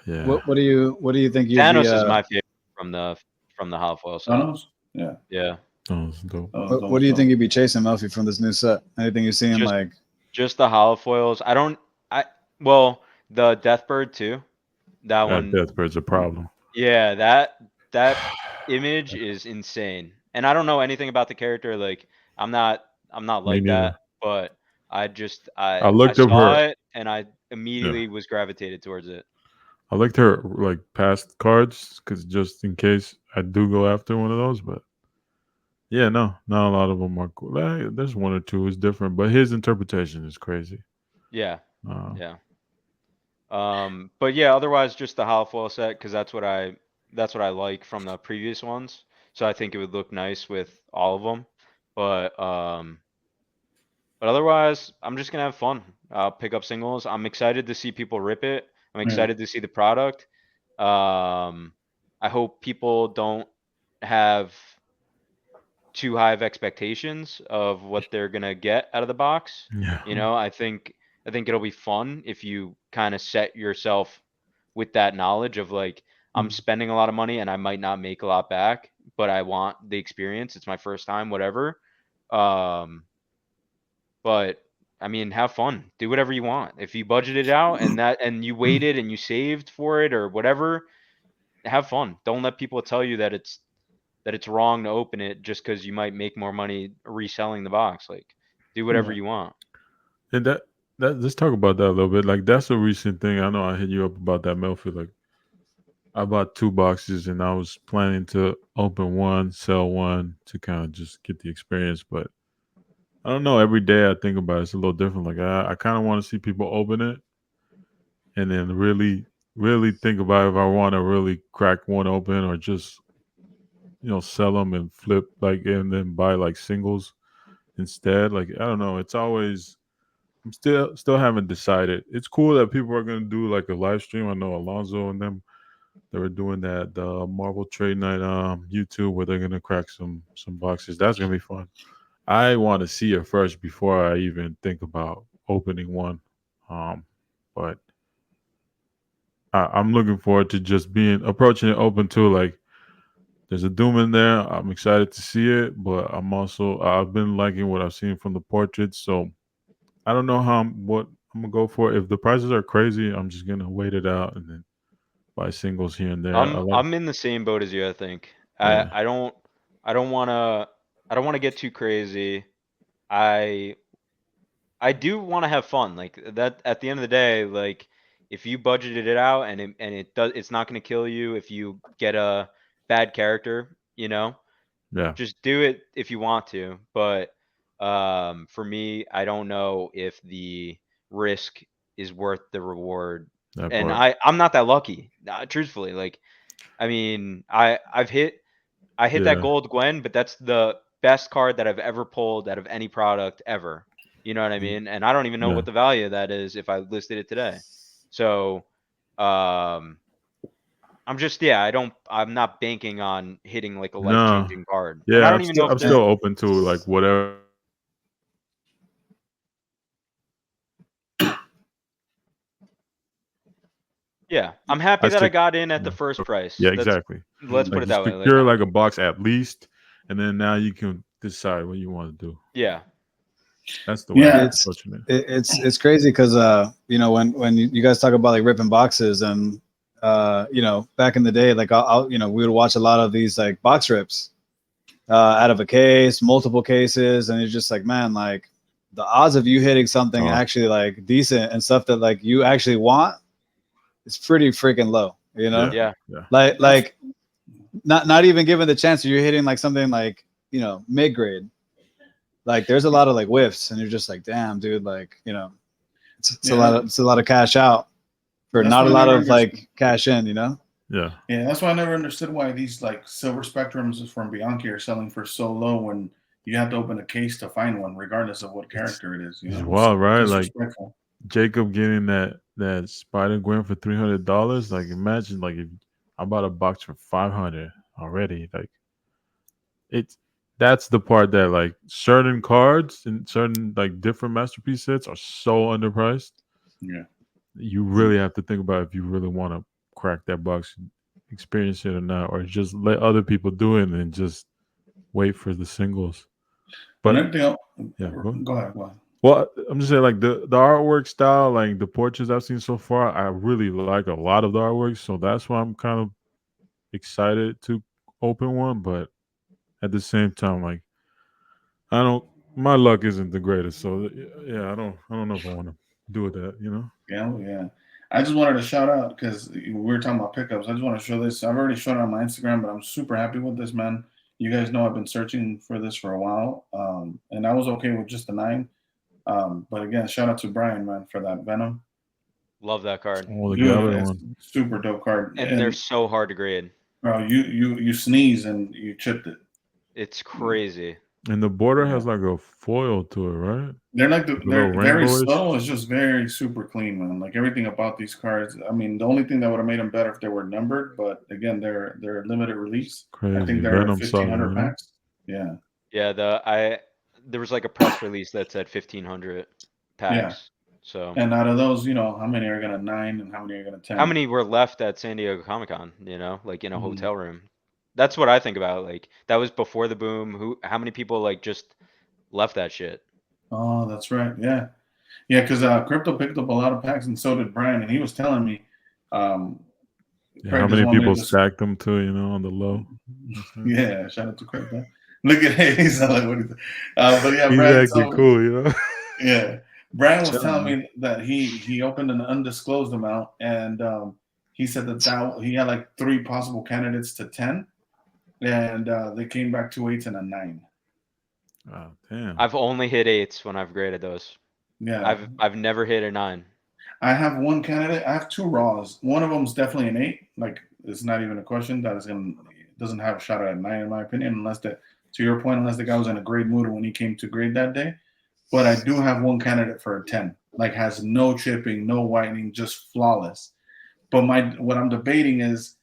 Yeah. What do you think? Thanos is my favorite from the holofoil set. Thanos? Yeah. Yeah. Thanos is dope. What do you think you'd be chasing, Melfi, from this new set? Anything you've seen just the holofoils? The Deathbird too. That one. Deathbird's a problem. Yeah, that image is insane. And I don't know anything about the character. I'm not like that, but I looked up her it and I immediately was gravitated towards it. I liked her past cards because just in case I do go after one of those, but yeah, no, not a lot of them are cool. There's one or two is different, but his interpretation is crazy. Yeah. Yeah. But yeah, otherwise just the holofoil set, because that's what I like from the previous ones. So I think it would look nice with all of them. But otherwise, I'm just gonna have fun. I'll pick up singles. I'm excited to see people rip it. I'm excited to see the product. I hope people don't have too high of expectations of what they're gonna get out of the box. Yeah. I think it'll be fun if you kind of set yourself with that knowledge of I'm spending a lot of money and I might not make a lot back, but I want the experience. It's my first time, whatever. But I mean, have fun, do whatever you want. If you budget it out and you waited and you saved for it or whatever, have fun. Don't let people tell you that it's wrong to open it just because you might make more money reselling the box. Do whatever you want. And that let's talk about that a little bit. That's a recent thing. I know I hit you up about that, Melfi. I bought 2 boxes and I was planning to open one, sell one to kind of just get the experience. But I don't know. Every day I think about it, it's a little different. I kind of want to see people open it and then really, really think about if I want to really crack one open or just, sell them and flip and then buy singles instead. I don't know. It's always, I'm still haven't decided. It's cool that people are going to do a live stream. I know Alonzo and them, they were doing that the Marvel Trade Night YouTube where they're gonna crack some boxes. That's gonna be fun. I want to see it first before I even think about opening one. But I'm looking forward to just approaching it open too. There's a Doom in there. I'm excited to see it, but I've been liking what I've seen from the portraits. So I don't know what I'm gonna go for. If the prices are crazy, I'm just gonna wait it out and then buy singles here and there. I'm in the same boat as you. I think I don't want to get too crazy. I do want to have fun. Like that at the end of the day, like if you budgeted it out and it's not going to kill you if you get a bad character, you know, Yeah, just do it if you want to. But for me, I don't know if the risk is worth the reward. that And part. I'm not that lucky, truthfully. Like, I mean, I hit that Yeah, gold Gwen, but that's the best card that I've ever pulled out of any product ever. You know what I mean? And I don't even know yeah. what the value of that is if I listed it today. So, I'm I'm not banking on hitting like a life No, changing card. And I yeah. don't even know if I'm the still open to like whatever. yeah, I'm happy I that I still, got in at the yeah, first price. yeah, exactly. Let's put Like it just that way. Like, secure like a box at least, and then now you can decide what you want to do. yeah, That's the way I'm Yeah. approaching it. It's crazy because you know, when you guys talk about like ripping boxes, and you know, back in the day, like I'll you know, we would watch a lot of these like box rips out of a case, multiple cases, and it's just like, man, like the odds of you hitting something Oh. actually like decent and stuff that like you actually want is pretty freaking low, you know? yeah, Yeah. Like not even given the chance that you're hitting like something like, you know, mid grade. Like there's a lot of like whiffs, and you're just like, damn, dude, like, you know, it's Yeah. a lot of cash out for That's not a what I lot never of like cash in, you know? Yeah. Yeah, that's why I never understood why these like silver spectrums from Bianchi are selling for so low when you have to open a case to find one, regardless of what character it is. You It's know, wild, right? Like disrespectful. Jacob getting that Spider Gwen for $300. Like imagine like if I bought a box for 500 already. Like that's the part that like certain cards and certain like different masterpiece sets are so underpriced. Yeah. You really have to think about if you really want to crack that box, experience it or not, or just let other people do it and just wait for the singles. But But everything else, yeah, go ahead. well, I'm just saying, like the artwork style, like the portraits I've seen so far, I really like a lot of the artwork. So that's why I'm kind of excited to open one. But at the same time, like I don't, my luck isn't the greatest. So yeah, I don't know if I want to do that. You know? Yeah. I just wanted to shout out because we were talking about pickups. I just want to show this. I've already shown it on my Instagram, but I'm super happy with this, man. You guys know I've been searching for this for a while, and I was okay with just the 9. But again, shout out to Brian, man, for that Venom. love that card. Oh, the Dude, Gallery it's one. super dope card. And they're so hard to grade. Bro, you sneeze and you chipped it. It's crazy. And the border Yeah. has like a foil to it, right? They're like Like a they're little very rainbowish. subtle. It's just very super clean, man. Like everything about these cards. I mean, the only thing that would have made them better if they were numbered, but again, they're limited release. Crazy. I think they're Venom Saga, 1,500 you know? packs. Yeah. Yeah, there was like a press release that said 1,500 packs. So And out of those, you know, how many are gonna 9 and how many are gonna 10? how many were left at San Diego Comic-Con, you know, like in a Mhm. hotel room? That's what I think about. Like that was before the boom. How many people like just left that shit? Oh, that's right. Yeah. Yeah, because Crypto picked up a lot of packs and so did Brian, and he was telling me Yeah, Craig how doesn't many want me to people just stacked them too, you know, on the low? yeah, shout out to Craig. Huh? Look at he's like what is it? But yeah, He's Brian. acting So, cool, you know? yeah, Brian was Chilling, telling man. me that he opened an undisclosed amount, and he said that he had like 3 possible candidates to 10, and they came back 2 8s and a 9. Oh, damn. I've only hit 8s when I've graded those. Yeah, I've never hit a 9. I have one candidate. I have 2 raws. One of them is definitely an 8. Like it's not even a question. That is doesn't have a shot at a 9 in my opinion, unless to your point, unless the guy was in a great mood when he came to grade that day. But I do have one candidate for a 10. Like has no chipping, no whitening, just flawless. But what I'm debating is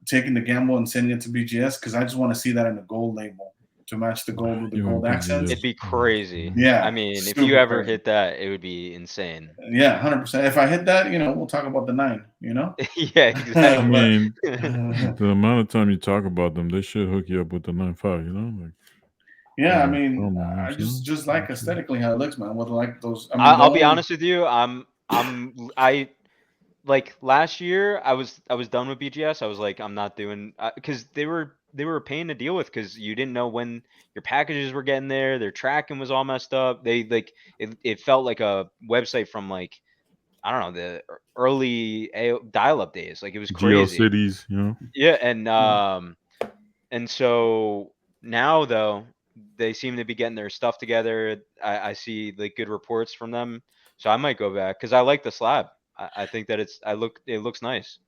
taking the gamble and sending it to BGS because I just want to see that in the gold label to match the gold with the You gold wouldn't accents. It'd be crazy. Yeah, I mean, if super you ever crazy. hit that, it would be insane. Yeah, 100%. If I hit that, you know, we'll talk about the 9. You know. Yeah, I exactly. mean, But, the amount of time you talk about them, they should hook you up with the 9.5, you know? Like, yeah, I oh, mean, man, I you know? just like aesthetically how it looks, man. With like those, I mean, I'll be honest with you. I like last year. I was done with BGS. I was like, I'm not doing because they were were a pain to deal with because you didn't know when your packages were getting there. Their tracking was all messed up. They like it felt like a website from like I don't know the early dial-up days. Like it was crazy. GeoCities, you know. Yeah, and so now though they seem to be getting their stuff together. I see like good reports from them, so I might go back because I like the slab. I think that it looks nice.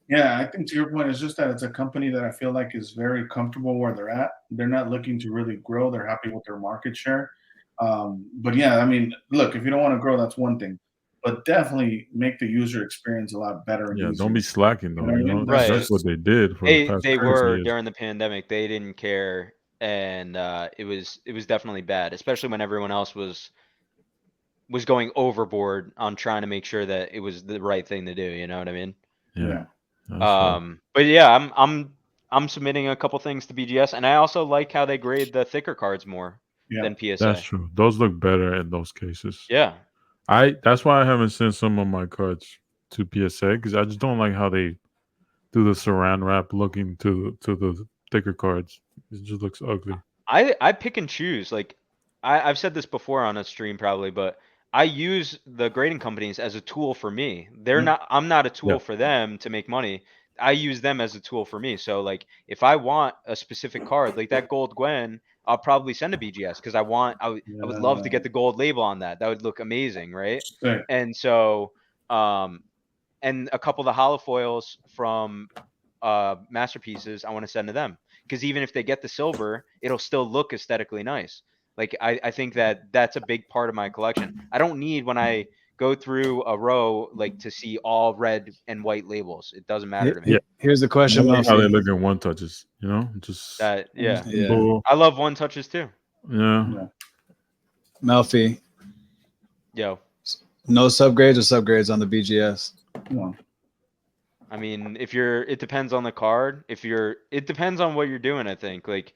Yeah, I think to your point, it's just that it's a company that I feel like is very comfortable where they're at. They're not looking to really grow. They're happy with their market share. But yeah, I mean, look, if you don't want to grow, that's one thing. But definitely make the user experience a lot better and Yeah, easier. don't be slacking though. You know what I You know, mean? Right. that's what they did for the past They couple were years. during the pandemic. They didn't care, and it was definitely bad, especially when everyone else was going overboard on trying to make sure that it was the right thing to do. You know what I mean? Yeah, that's right. But yeah, I'm submitting a couple things to BGS, and I also like how they grade the thicker cards more Yeah. than PSA. That's true. Those look better in those cases. Yeah. That's why I haven't sent some of my cards to PSA because I just don't like how they do the saran wrap looking to the thicker cards. It just looks ugly. I pick and choose. Like I've said this before on a stream probably, but I use the grading companies as a tool for me. I'm not a tool for them to make money. I use them as a tool for me. So like if I want a specific card, like that gold Gwen, I'll probably send a BGS because I would love to get the gold label on that. That would look amazing, right? Sick. And so and a couple of the holofoils from masterpieces I want to send to them because even if they get the silver, it'll still look aesthetically nice. Like I think that that's a big part of my collection. I don't need when I go through a row like to see all red and white labels. It doesn't matter to me. Yeah. Here's the I question, like how they Melfi. look in one touches. You know, just That yeah. cool. I love one touches too. Yeah. Melfi, Yo. no subgrades or subgrades on the BGS? No. I mean, it depends on the card. It depends on what you're doing, I think. Like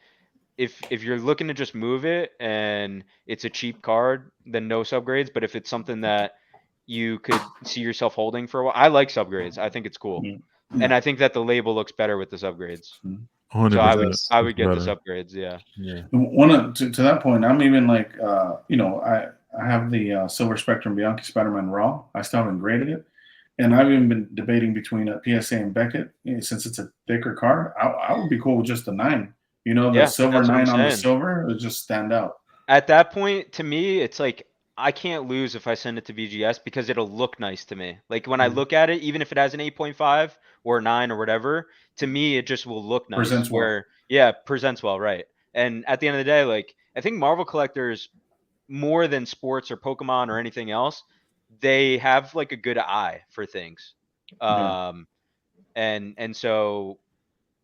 if you're looking to just move it and it's a cheap card, then no subgrades. But if it's something that you could see yourself holding for a while, I like subgrades. I think it's cool. And I think that the label looks better with the subgrades. 100%. So I would get better. the subgrades, yeah. To that point, I'm even like I have the Silver Spectrum Bianchi Spider-Man Raw. I still haven't graded it. And I've even been debating between a PSA and Beckett. Since it's a thicker card, I would be cool with just the 9. You know, the silver 9 on the silver would just stand out. At that point, to me, it's like I can't lose if I send it to BGS because it'll look nice to me. Like when I look at it, even if it has an 8.5 or 9 or whatever, to me it just will look nice. Presents well. Presents well, right? And at the end of the day, like I think Marvel collectors, more than sports or Pokemon or anything else, they have like a good eye for things. And so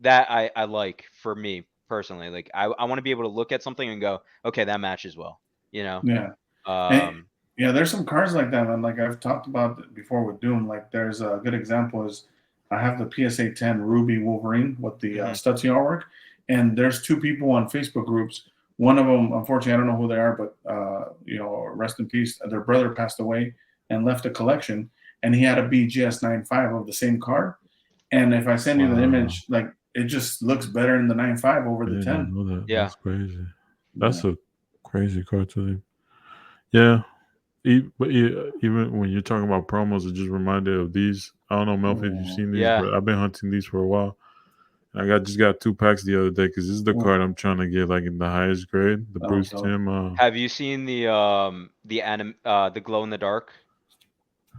that I like for me personally. Like I want to be able to look at something and go, okay, that matches well, you know? Yeah. There's some cards like that, man. Like I've talked about before with Doom. Like there's a good example is I have the PSA 10 Ruby Wolverine with the Stutzy artwork. And there's 2 people on Facebook groups. One of them, unfortunately, I don't know who they are, but rest in peace. Their brother passed away and left a collection, and he had a BGS 9.5 of the same card. And if I send you the image, like it just looks better in the 9.5 over the 10. Yeah, that's crazy. That's a crazy card to them. Yeah. But even when you're talking about promos, it just reminded of these. I don't know, Melfi, if you've seen these, but I've been hunting these for a while. I just got 2 packs the other day because this is the card I'm trying to get like in the highest grade. The Bruce Timm. Have you seen the glow in the dark?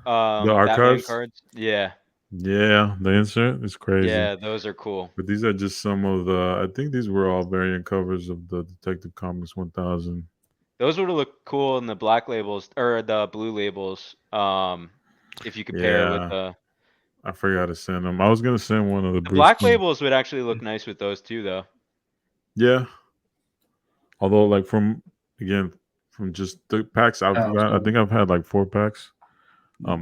The archives cards? Yeah. Yeah, the insert is crazy. Yeah, those are cool. But these are just some of the. I think these were all variant covers of the Detective Comics 1000. Those would look cool in the black labels or the blue labels. If you could pair with the. I forgot to send them. I was gonna send one of the black labels would actually look nice with those too, though. Yeah. Although, like from just the packs I've got, I think I've had like 4 packs.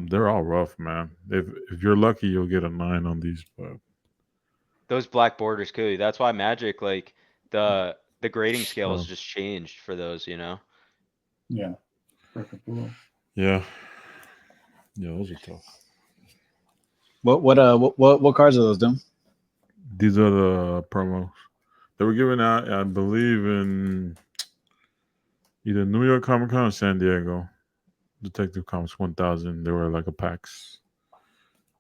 They're all rough, man. If you're lucky, you'll get a 9 on these. But those black borders cool. That's why Magic, like the grading scale has just changed for those, you know. Yeah. Perfect. Yeah. Yeah, those are tough. What cards are those, Dom? These are the promos. They were giving out, I believe, in either New York Comic Con or San Diego. Detective Comics 1000. They were like a packs.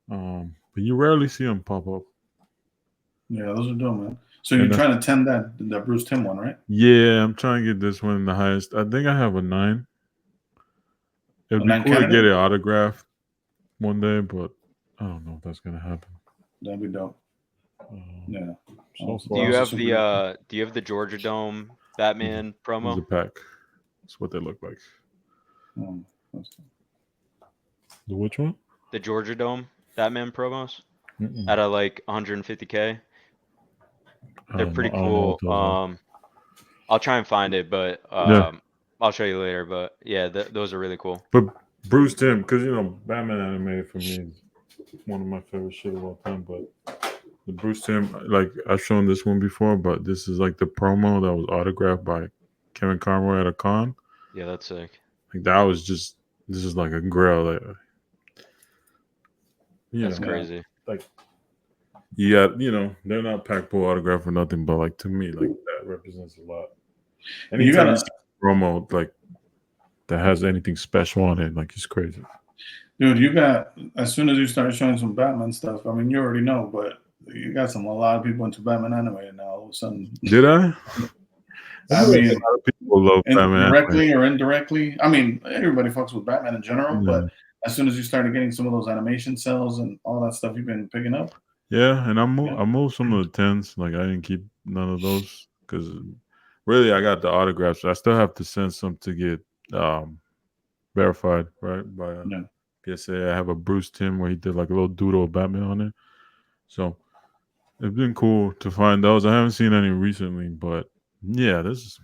But you rarely see them pop up. Yeah, those are dope, man. So you're trying to 10 that Bruce Timm one, right? Yeah, I'm trying to get this one the highest. I think I have a 9. It'd be cool to get it autographed one day, but I don't know if that's gonna happen. That'd be dope. Yeah. So Do you have the Georgia Dome Batman promo? The pack. That's what they look like. The which one? The Georgia Dome Batman promos at a like 150K. They're pretty cool. I'll try and find it, but I'll show you later. But yeah, those are really cool. But Bruce Timm, because Batman animated for me is one of my favorite shit of all time. But the Bruce Timm, like I've shown this one before, but this is like the promo that was autographed by Kevin Conroy at a con. Yeah, that's sick. Like that was just this is like a grail. Like, that's crazy. Like you got, they're not pack pull autograph or nothing, but like to me, like that represents a lot. And you got a promo like that has anything special on it, like it's crazy. Dude, you got as soon as you started showing some Batman stuff, I mean you already know, but you got a lot of people into Batman anime now all of a sudden. Did I? I mean, a lot of people love Batman directly or indirectly. I mean, everybody fucks with Batman in general, but as soon as you started getting some of those animation cells and all that stuff you've been picking up. Yeah, and I moved some of the 10s. Like I didn't keep none of those because really I got the autographs. I still have to send some to get verified, right? By PSA. I have a Bruce Timm where he did like a little doodle of Batman on it. So it's been cool to find those. I haven't seen any recently, but yeah, this is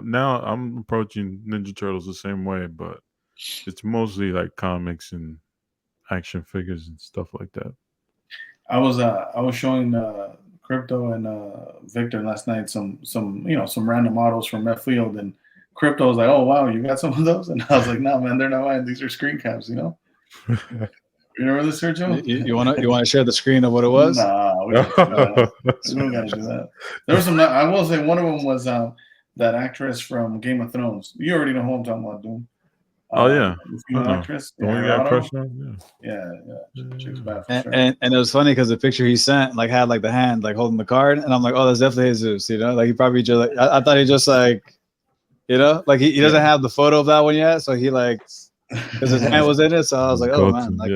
now I'm approaching Ninja Turtles the same way, but it's mostly like comics and action figures and stuff like that. I was showing Crypto and Victor last night some random models from Left Field, and Crypto was like, "Oh wow, you got some of those?" And I was like, "No, man, they're not mine. These are screen caps, You remember this, Sergio? You want to share the screen of what it was? Nah, we don't gotta do that. There was some. I will say one of them was that actress from Game of Thrones. You already know who I'm talking about, dude. Oh yeah, actress. The one you got crush on? Yeah. Chick's bad for sure. And it was funny because the picture he sent like had like the hand like holding the card, and I'm like, oh, that's definitely Jesus. Like he probably just like I thought he just like, like he doesn't have the photo of that one yet, so he like because his hand was in it, so I was like, oh man, like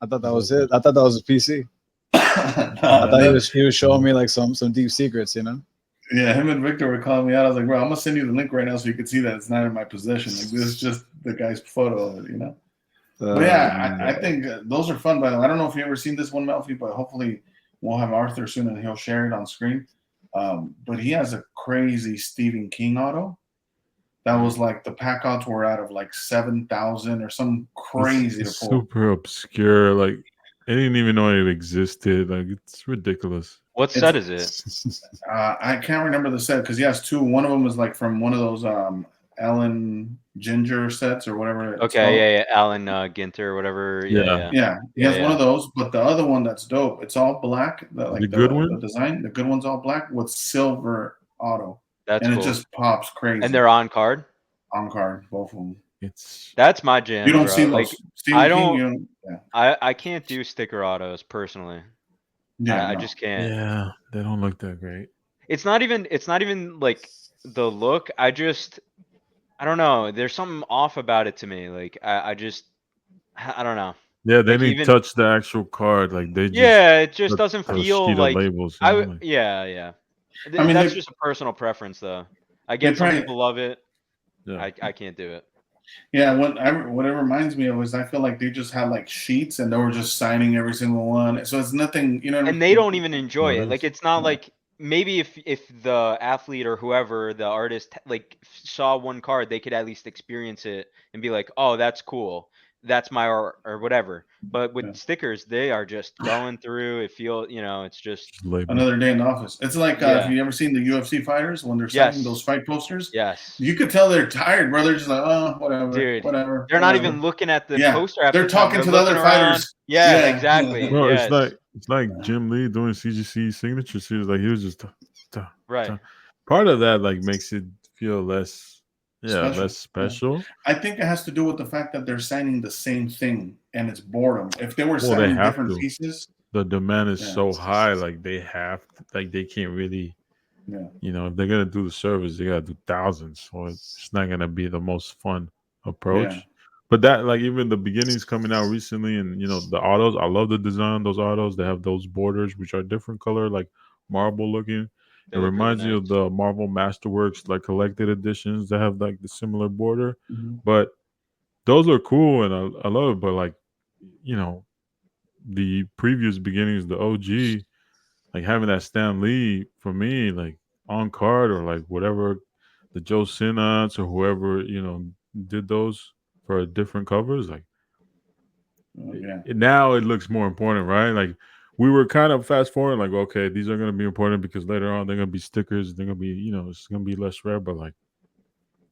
I thought that was it. I thought that was his PC. I thought he was showing me like some deep secrets, Yeah, him and Victor were calling me out. I was like, bro, I'm gonna send you the link right now so you can see that it's not in my possession. Like this is just the guy's photo of it, But yeah, I think those are fun. By the way, I don't know if you ever seen this one, Melfi, but hopefully we'll have Arthur soon and he'll share it on screen. But he has a crazy Stephen King auto. That was like the pack outs were out of like 7,000 or some crazy it's to pull. Super obscure. Like I didn't even know it existed. Like it's ridiculous. What set is it? I can't remember the set because he has two. One of them is like from one of those Ellen Ginger sets or whatever. Okay, Alan Ginter or whatever. Yeah. He has one of those, but the other one that's dope. It's all black. The good one. The design, the good one's all black with silver auto. That's cool. It just pops crazy. And they're on card. On card, both of them. That's my jam. You don't bro. see those. Like Stephen I don't. King, I can't do sticker autos personally. Yeah, I just can't. Yeah, they don't look that great. It's not even like the look. I don't know. There's something off about it to me. Like I don't know. Yeah, they didn't touch the actual card. Like they just it just doesn't feel like labels. Yeah. I mean, that's just a personal preference, though. I get some people love it. Yeah. I can't do it. Yeah, what it reminds me of is I feel like they just had like sheets and they were just signing every single one. So it's nothing, And they don't even enjoy it. Like it's not like maybe if the athlete or whoever the artist like saw one card, they could at least experience it and be like, oh, that's cool. That's my art or whatever. But with stickers, they are just going through. It feels, it's just another day in the office. It's like if you ever seen the UFC fighters when they're signing those fight posters. Yes, you could tell they're tired, bro. They're just like, oh, whatever, dude. Whatever. They're not even looking at the poster. They're talking to the other fighters. Yeah, exactly. Bro, it's like Jim Lee doing CGC signatures. He was just Right. Part of that like makes it feel less, Special. less special. I think it has to do with the fact that they're signing the same thing and it's boredom. If they were Well, they signing have different to. pieces, The demand is Yeah. so high, like they have, like they can't really, yeah, if they're gonna do the service, they gotta do thousands. So it's not gonna be the most fun approach. Yeah. But that, like, even the beginnings coming out recently, and the autos, I love the design of those autos. They have those borders which are different color, like marble looking. They It look really reminds you of nice. the Marvel Masterworks like collected editions that have like the similar border. Mhm. But those are cool, and I love it. But like, you know, the previous beginnings, the OG, like having that Stan Lee for me, like on card or like whatever, the Joe Sinnotts or whoever did those for different covers, like Yeah. now it looks more important, right? Like we were kind of fast forward, like okay, these are gonna be important because later on they're gonna be stickers, they're gonna be it's gonna be less rare, but like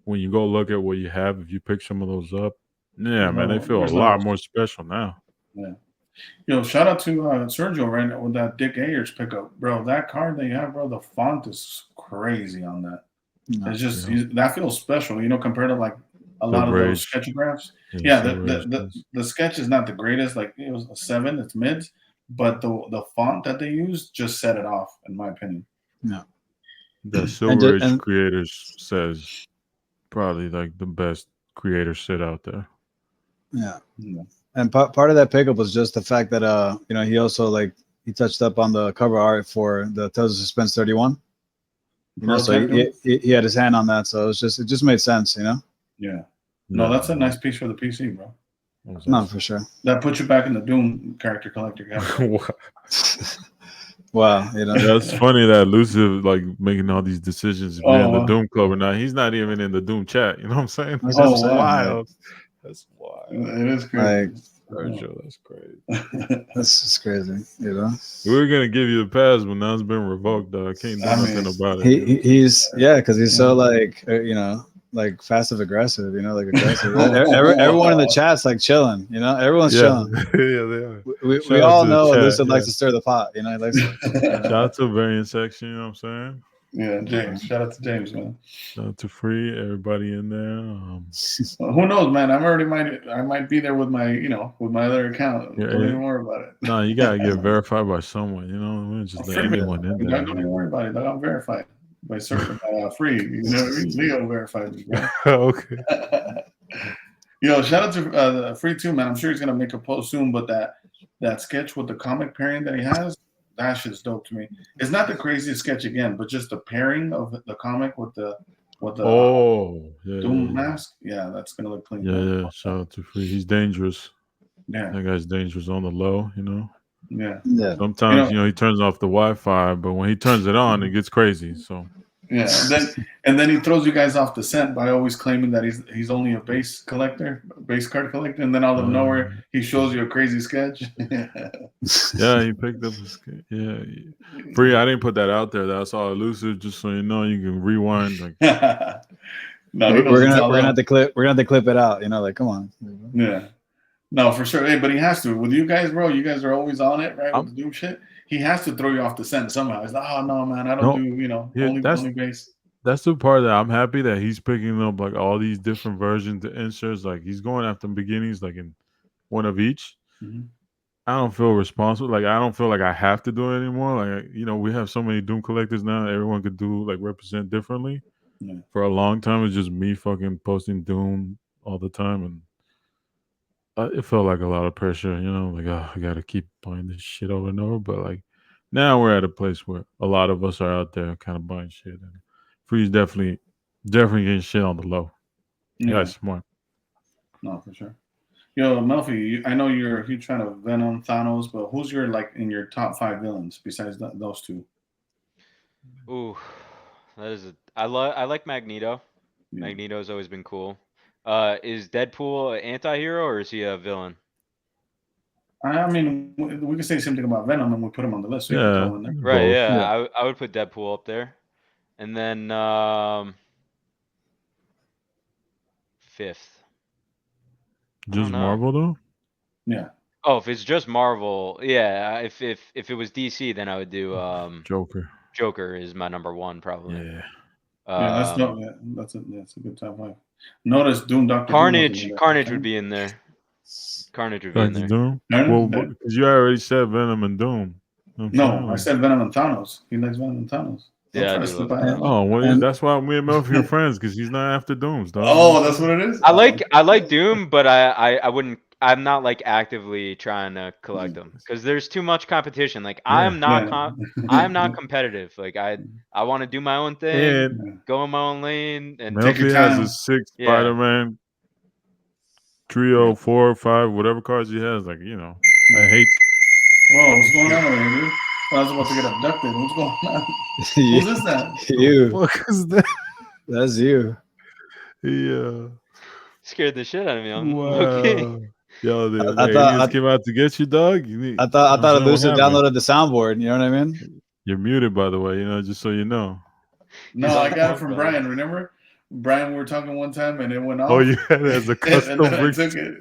when you go look at what you have, if you pick some of those up, yeah, man, they feel a There's lot levels. more special now. Yeah. Shout out to Sergio right now with that Dick Ayers pickup, bro. That card that you have, bro, the font is crazy on that. It's just that feels special, compared to like a lot of those sketchographs. Yeah, the sketch is not the greatest. Like it was a 7, it's mids, but the font that they use just set it off, in my opinion. Yeah. The Silver Age Creators says probably like the best creator set out there. Yeah. And part of that pickup was just the fact that he also like he touched up on the cover art for the Tales of Suspense 31. So he had his hand on that, so it just made sense, Yeah. No, that's a nice piece for the PC, bro. No, for sure. That puts you back in the Doom character collector category. Wow, that's funny that Elusive like making all these decisions to be in the Doom club or not. He's not even in the Doom chat. You know what I'm saying? That's wild. That's wild. It is crazy. That's crazy. That's just crazy. We were gonna give you the pass, but now it's been revoked. Though I can't do nothing about it. He's because he's so like like passive aggressive. Like aggressive. Everyone in the chat's like chilling. Everyone's chilling. Yeah, they are. We all know Elusive likes to stir the pot. He likes to. Shout out to variant section. You know what I'm saying? Yeah, James. Shout out to James, man. Shout out to Free, everybody in there. Well, who knows, man? I might be there with my with my other account. Don't even worry about it. No, you gotta get verified by someone. We don't just let anyone in there. Don't even worry about it. I'm verified by Free. Leo verified me, bro. Okay. Shout out to Free too, man. I'm sure he's gonna make a post soon. But that sketch with the comic pairing that he has. That shit's dope to me. It's not the craziest sketch again, but just the pairing of the comic with the Doom mask. Yeah, that's gonna look clean. Yeah. Shout out to Free. He's dangerous. Yeah, that guy's dangerous on the low. Yeah. Sometimes he turns off the Wi-Fi, but when he turns it on, it gets crazy. So. Yeah, and then he throws you guys off the scent by always claiming that he's only a base card collector, and then out of nowhere he shows you a crazy sketch. Yeah, he picked up a sketch. Yeah, Free. I didn't put that out there. That's all Elusive. Just so you know, you can rewind. Like, no, we're gonna have to clip. We're gonna have to clip it out. Like, come on. Yeah. No, for sure. Hey, but he has to. With you guys, bro, you guys are always on it, right? With the Doom shit. He has to throw you off the scent somehow. He's like, oh no, man, I don't do, only base. That's the part that I'm happy that he's picking up like all these different versions of inserts. Like he's going after beginnings, like in one of each. Mm-hmm. I don't feel responsible. Like I don't feel like I have to do it anymore. Like we have so many Doom collectors now. Everyone could do like represent differently. Yeah. For a long time, it's just me fucking posting Doom all the time, and it felt like a lot of pressure, like, oh, I got to keep buying this shit over and over. But like now we're at a place where a lot of us are out there kind of buying shit. And Free's definitely getting shit on the low. Yeah, that's smart. No, for sure. Melfi, I know you're a huge fan of Venom, Thanos, but who's your in your top 5 villains besides those two? Ooh, I like Magneto. Yeah. Magneto's always been cool. Is Deadpool an anti-hero or is he a villain? I mean, we can say something about Venom and we put him on the list. So yeah, in there. Right. Yeah, I would put Deadpool up there, and then 5th. Just Marvel though. Yeah. Oh, if it's just Marvel, yeah. If it was DC, then I would do Joker. Joker is my number one probably. Yeah. That's no, that's a good top 5. Notice Doom Doctor Carnage would be in there. Carnage would be in Dr. there. Doom? No, Well, because you already said Venom and Doom. You know what I'm I saying? said Venom and Thanos. He likes Venom and Thanos. Don't Yeah, I try to do slip love by that. Oh, well, And- that's why me and Melfi are friends, because he's not after Dooms, dog. Oh, that's what it is. I like Doom, but I wouldn't. I'm not like actively trying to collect them because there's too much competition. Like I'm not I'm not competitive. Like I want to do my own thing, And go in my own lane, and Take your Melfi has time. a 6 Yeah. Spider-Man trio, 4 or 5, whatever cards he has. Like, you know, I hate. Whoa, what's going on over here, dude? I was about to get abducted. What's going on? Who's this that? You. What is that? That's you. Yeah. scared the shit out of me. I'm okay. Wow. Yo, the I thought- aliens came out to get you, dog. You need, I thought what Elusive happened? downloaded the soundboard. You know what I mean? You're muted, by the way. You know, just so you know. No, He's I on got the it from phone, Brian. Remember, Brian? We were talking one time, and it went off. Oh, you had it as a custom. and then I rig- took it.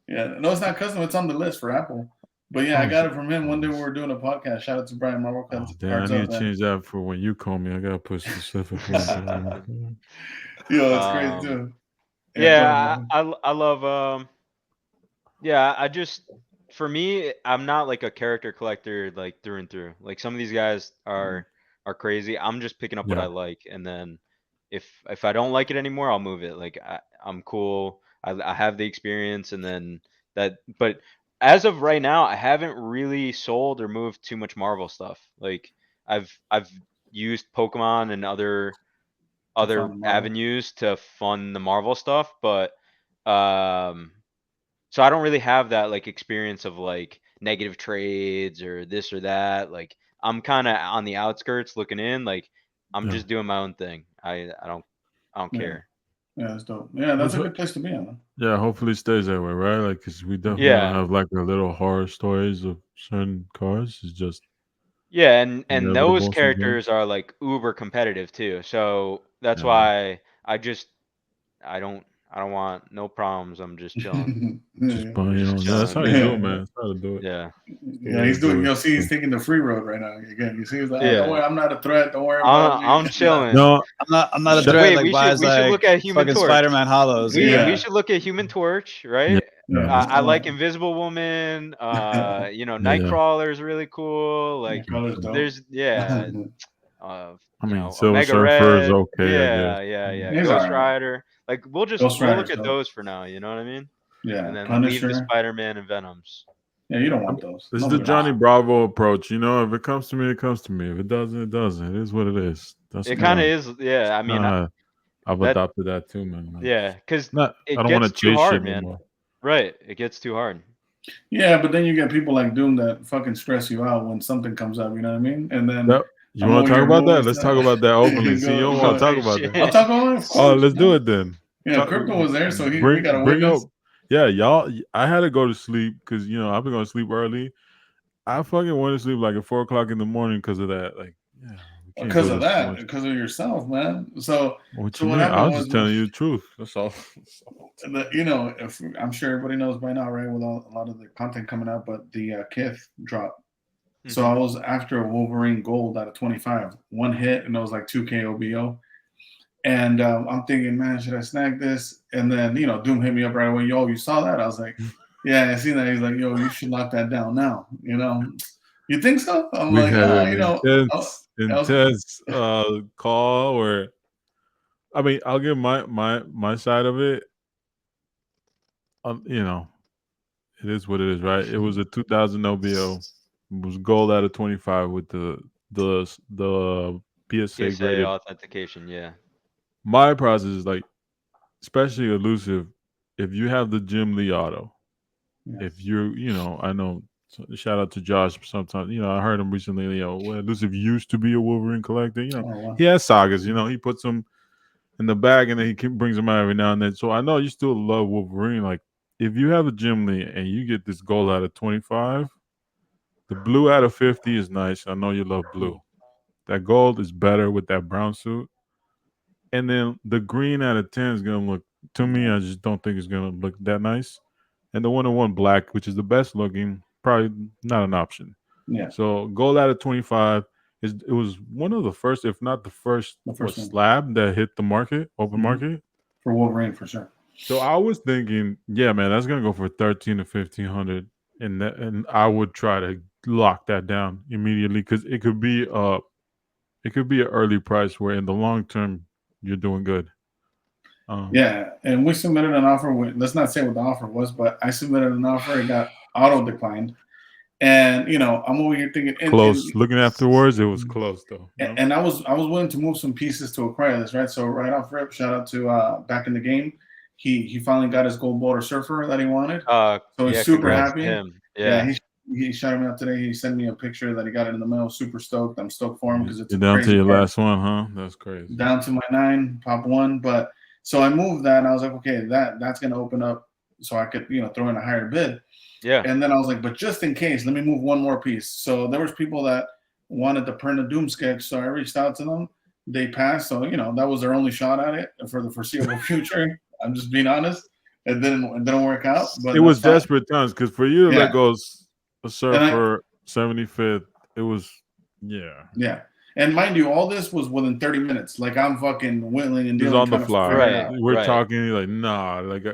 Yeah, no, it's not custom. It's on the list for Apple. But yeah, I got it from him one day. We were doing a podcast. Shout out to Brian Marvel. Oh, damn, I need to change that for when you call me. I gotta put specific. Yo, that's crazy too. Yeah, I love yeah, I just for me, I'm not like a character collector like through and through. Like some of these guys are crazy. I'm just picking up what Yeah. I like, and then if I don't like it anymore, I'll move it. Like I'm cool. I have the experience, and then that. But as of right now, I haven't really sold or moved too much Marvel stuff. Like I've used Pokemon and other fund the Marvel. avenues to fund the Marvel stuff, but so I don't really have that like experience of like negative trades or this or that. Like I'm kind of on the outskirts looking in. Like I'm Yeah. just doing my own thing. I don't Yeah. care. Yeah, that's dope. Yeah, that's a good place to be on. Yeah, hopefully it stays that way, right? Like, because we definitely Yeah. don't have like a little horror stories of certain cars. It's just Yeah, and inevitable those sometimes. characters are like uber competitive too. So that's Yeah. why I don't want no problems. I'm just chilling. Just buying Just on. chilling. That's how you do it, man. That's how to do it. Yeah. Yeah, he's doing. You'll see, he's taking the free road right now. Again, you see, he's like, oh, Yeah. don't worry, I'm not a threat. Don't worry about me. I'm chilling. No, I'm not a Shut- threat. Wait, like we buys should like look at Human fucking Torch. Spider-Man hollows. We Yeah. should look at Human Torch, right? Yeah. I like Invisible Woman. You know, Nightcrawler is really cool. Like, Color's dope. there's I you mean, know, Silver Omega Surfer is Red. okay. Yeah, I guess. He's Ghost alright. Rider. Like, we'll Ghost look Rider's at dope. those for now. You know what I mean? Yeah, And then Punisher. leave the Spider-Man and Venoms. Yeah, you don't want those. This is Nobody the Johnny wants Bravo approach. You know, if it comes to me, it comes to me. If it doesn't, it doesn't. It is what it is. That's It kind of is. Yeah, I mean, I've that- adopted that too, man. yeah, because Not, it I don't want to gets too chase hard, shit man. no more. Right, it gets too hard. Yeah, but then you get people like Doom that fucking stress you out when something comes up. You know what I mean? And then Yep. You I'm want to over talk here about that? moving Let's stuff. talk about that openly. See, you don't want to Oh, talk about shit. that. I'll talk about it. Oh, let's do it then. Yeah, Crypto was there, so we got a bring witness. up. Yeah, y'all. I had to go to sleep because I've been going to sleep early. I fucking went to sleep like at 4 o'clock in the morning because of that. Like, yeah, we can't Because do of this too that, much. because of yourself, man. So, What so you what mean? I happened was just was- telling you the truth. That's all. if I'm sure everybody knows by now, right? With a lot of the content coming out, but the Kith drop. So I was after a Wolverine Gold out of 25, one hit, and it was like 2K OBO. And I'm thinking, man, should I snag this? And then Doom hit me up right away. Yo, you saw that? I was like, yeah, I seen that. He's like, yo, you should lock that down now. You think so? I'm We like, had an intense call where, I mean, I'll give my side of it. It is what it is, right? It was a 2000 OBO. It was gold out of 25 with the PSA graded. Authentication, yeah. My process is like, especially elusive, if you have the Jim Lee auto, if you're, I know, shout out to Josh sometimes, I heard him recently, elusive used to be a Wolverine collector, he has sagas, he puts them in the bag and then he brings them out every now and then. So I know you still love Wolverine. Like, if you have a Jim Lee and you get this gold out of 25, the blue out of 50 is nice. I know you love blue. That gold is better with that brown suit. And then the green out of 10 is going to look, to me, I just don't think it's going to look that nice. And the 101 black, which is the best looking, probably not an option. Yeah. So gold out of 25 It was one of the first, if not the first, The first one. slab that hit the market, open Mhm. market. For Wolverine, for sure. So I was thinking, yeah, man, that's gonna go for 13 to 1500, and I would try to lock that down immediately because it could be an early price where in the long term you're doing good. Yeah, and we submitted an offer. Let's not say what the offer was, but I submitted an offer. It got auto declined, and I'm over here thinking close. Looking afterwards, it was close though. And I was willing to move some pieces to acquire this, right? So right off rip, shout out to Back in the Game. He finally got his gold border surfer that he wanted. So he's super happy. Him. Yeah, he shouted me out today. He sent me a picture that he got it in the mail. Super stoked. I'm stoked for him because it's You're down to your card. last one, huh? That's crazy. Down to my 9, pop 1. But so I moved that, and I was like, okay, that's gonna open up so I could throw in a higher bid. Yeah. And then I was like, but just in case, let me move one more piece. So there was people that wanted the Perna Doom sketch, so I reached out to them. They passed, so that was their only shot at it for the foreseeable future. I'm just being honest. It didn't work out. But it was desperate times because for you to let go a surfer 75th, it was yeah. And mind you, all this was within 30 minutes. Like I'm fucking whittling and dealing on the fly. Right. We're talking like nah, like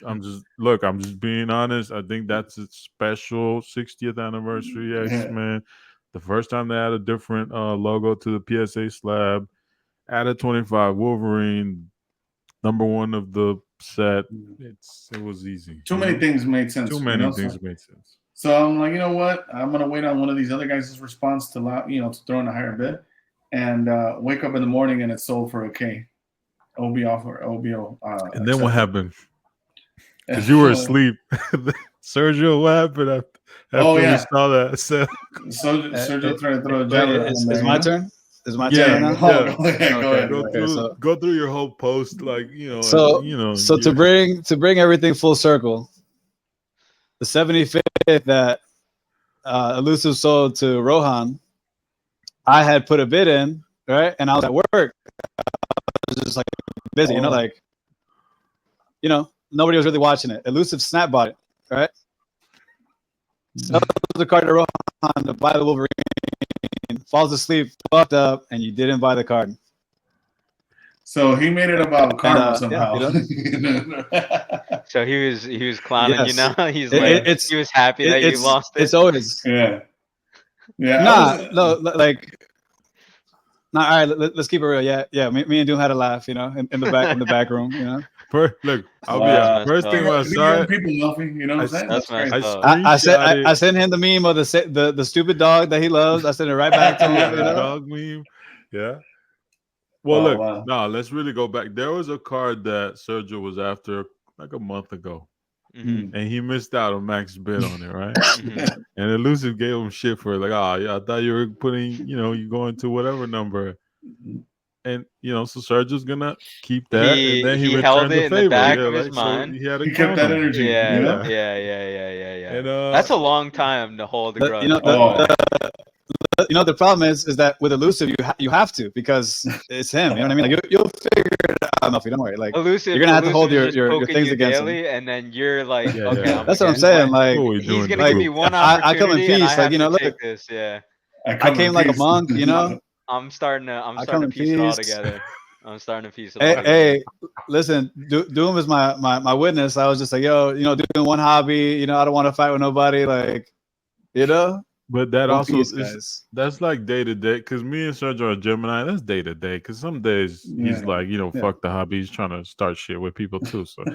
I'm just being honest. I think that's a special 60th anniversary X-Men. The first time they had a different logo to the PSA slab, added 25 Wolverine, number 1 of the set. It was easy. Too many things made sense. Too many things made sense. So I'm like, you know what? I'm gonna wait on one of these other guys' response to to throw in a higher bid, and wake up in the morning and it's sold for $1,000. OB offer, OBO. And then what happened? Because you were asleep. Sergio, what happened after we saw that? So Sergio tried to throw a jab. It's my turn. Is my turn now? Go through your whole post, like So to bring everything full circle, the 75th that Elusive sold to Rohan, I had put a bid in, right? And I was at work. I was just like busy, nobody was really watching it. Elusive snap bought it, right? Sells the card to Rohan to buy the Wolverine, falls asleep, fucked up, and you didn't buy the card. So he made it about karma somehow. So he was clowning, yes. He's like, he was happy that you lost it. It's always yeah. All right, let's keep it real. Yeah. Me and Doom had a laugh, in the back room, Look, I'll be first thing when I saw it. People, Melfi, you know what I'm saying? I sent him the meme of the stupid dog that he loves. I sent it right back to him. Dog meme, yeah. Well, let's really go back. There was a card that Sergio was after like a month ago, and he missed out on Max's bid on it, right? And Elusive gave him shit for it, like, I thought you were putting, you going to whatever number, and so Sergio's gonna keep that, and then he held it in the back of his so mind. he kept that energy. Yeah. And, that's a long time to hold the grudge. The problem is that with Elusive you have to, because it's him. You know what I mean? Like you'll figure it out. Melfi, don't worry. Like Elusive, you're gonna have to hold your things against daily, him. and then you're like, okay, that's what I'm saying. Like he's gonna give me one opportunity. I come in peace. Like look, this. Yeah. I came like a monk. I'm starting to piece it all together. I'm starting to piece it all together. Hey, listen, Doom is my witness. I was just like, doing one hobby. I don't want to fight with nobody. Like, But that also that's like day to day, because me and Sergio are Gemini. That's day to day, because some days he's like, fuck the hobby. He's trying to start shit with people too. So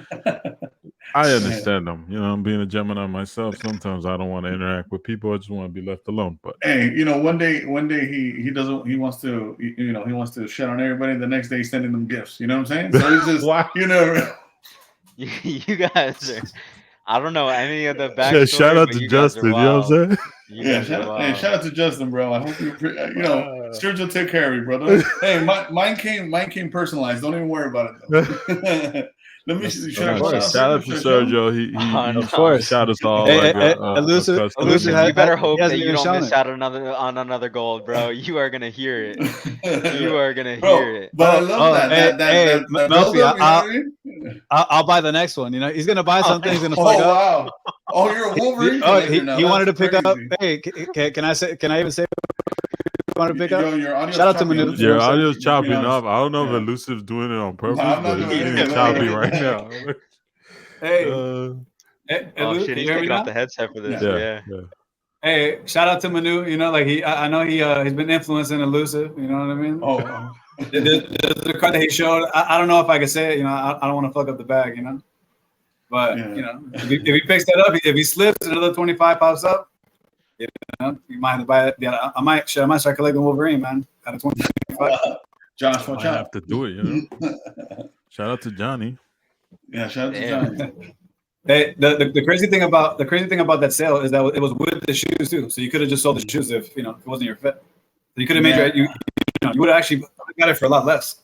I understand them. I'm being a Gemini myself. Sometimes I don't want to interact with people. I just want to be left alone. But hey, one day he doesn't. He wants to he wants to shit on everybody. The next day he's sending them gifts. You know what I'm saying? So it's just you guys are. I don't know any of the backstory. Shout out to Justin. You know what I'm saying? Shout out to Justin, bro. I hope Sergio take care of you, brother. Hey, mine came personalized. Don't even worry about it, though. Let me shout out to Sergio. He of course shout us all. Elusive, you better hope that you don't miss out on another gold, bro. You are gonna hear it. You are gonna hear it. But I love that. Melfi, I'll buy the next one. He's gonna buy something. He's gonna fuck up. Wow. Oh, you're a Wolverine. He wanted to pick up. Hey, can I even say? wanted to pick up. Yo, your audio's Shout out to choppy. Manu. I'm just Your gonna say- audio's just chopping being honest. up. I don't know Yeah. if Elusive's doing it on purpose, I'm not but it's doing getting anything. choppy Don't right worry. now. Hey, Oh shit, he's taking off the headset for this. Yeah. Hey, shout out to Manu. You know, like I know he's been influencing Elusive. You know what I mean? Oh, The card that he showed. I don't know if I can say it. You know, I don't want to fuck up the bag. You know, but Yeah. you know, if he picks that up, if he slips, another 25 pops up. You know, you might have to buy it. Yeah, I might start collecting Wolverine, man. Out of 25. Josh, I watch have out. to do it, you know. Shout out to Johnny. Yeah, shout out to Damn. Johnny. Hey, the crazy thing about that sale is that it was with the shoes too. So you could have just sold the shoes if it wasn't your fit. So you could have made you would have actually got it for a lot less.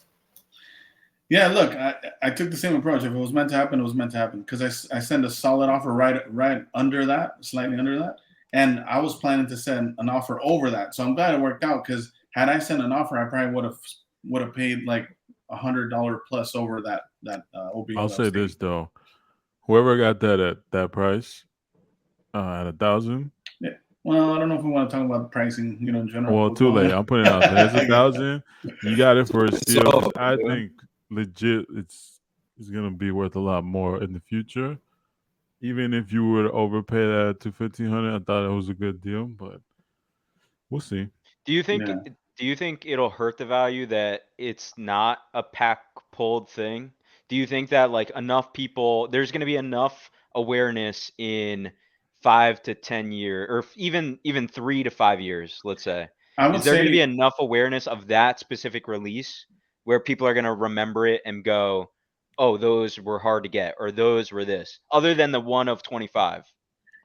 Yeah, look, I took the same approach. If it was meant to happen, it was meant to happen. Because I sent a solid offer right under that, slightly under that. And I was planning to send an offer over that. So I'm glad it worked out, because had I sent an offer, I probably would have paid like $100 plus over that OBO. I'll say this though. Whoever got that at that price, at 1,000. Yeah. Well, I don't know if we want to talk about pricing, in general. Well, too late. I'm putting it out there. It's 1,000. You got it for a steal. 'Cause So, I think legit, it's gonna be worth a lot more in the future. Even if you were to overpay that to 1,500, I thought it was a good deal, but we'll see. Do you think? Yeah. Do you think it'll hurt the value that it's not a pack pulled thing? Do you think that like enough people, there's going to be enough awareness in 5 to 10 years, or even 3 to 5 years, let's say? I would Is there going to be say, enough awareness of that specific release where people are going to remember it and go, "Oh, those were hard to get," or "Those were this," other than the one of 25?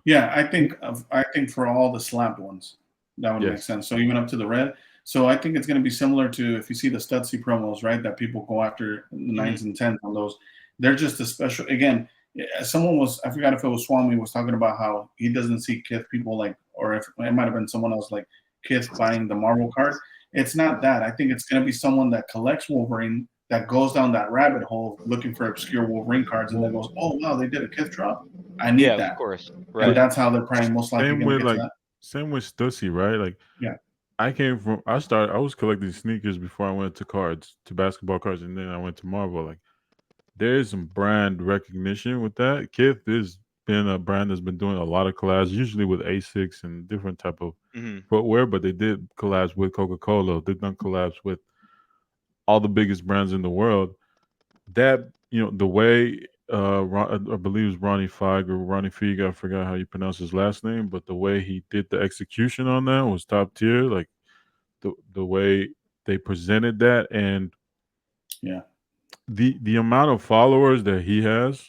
yeah, I think for all the slapped ones, that would make Yes. sense. So even up to the red. So I think it's going to be similar to if you see the Stutsy promos, right? That people go after the 9s and 10s on those. They're just a special. Again, someone was, I forgot if it was Swami, was talking about how he doesn't see Kith people like, or if it might have been someone else like Kith buying the Marvel card. It's not that. I think it's going to be someone that collects Wolverine that goes down that rabbit hole looking for obscure Wolverine cards and then goes, "Oh wow, they did a Kith drop. I need Yeah, that." of course. And Right. that's how they're probably most likely Same going to with get like to that. same with Stussy, right? Like Yeah. I was collecting sneakers before I went to basketball cards, and then I went to Marvel. Like there is some brand recognition with that. Kith has been a brand that's been doing a lot of collabs, usually with Asics and different type of footwear, but they did collabs with Coca-Cola. They've done collabs with all the biggest brands in the world. That, the way I believe it's Ronnie Feig, I forgot how you pronounce his last name, but the way he did the execution on that was top tier. Like the way they presented that, and Yeah. the amount of followers that he has,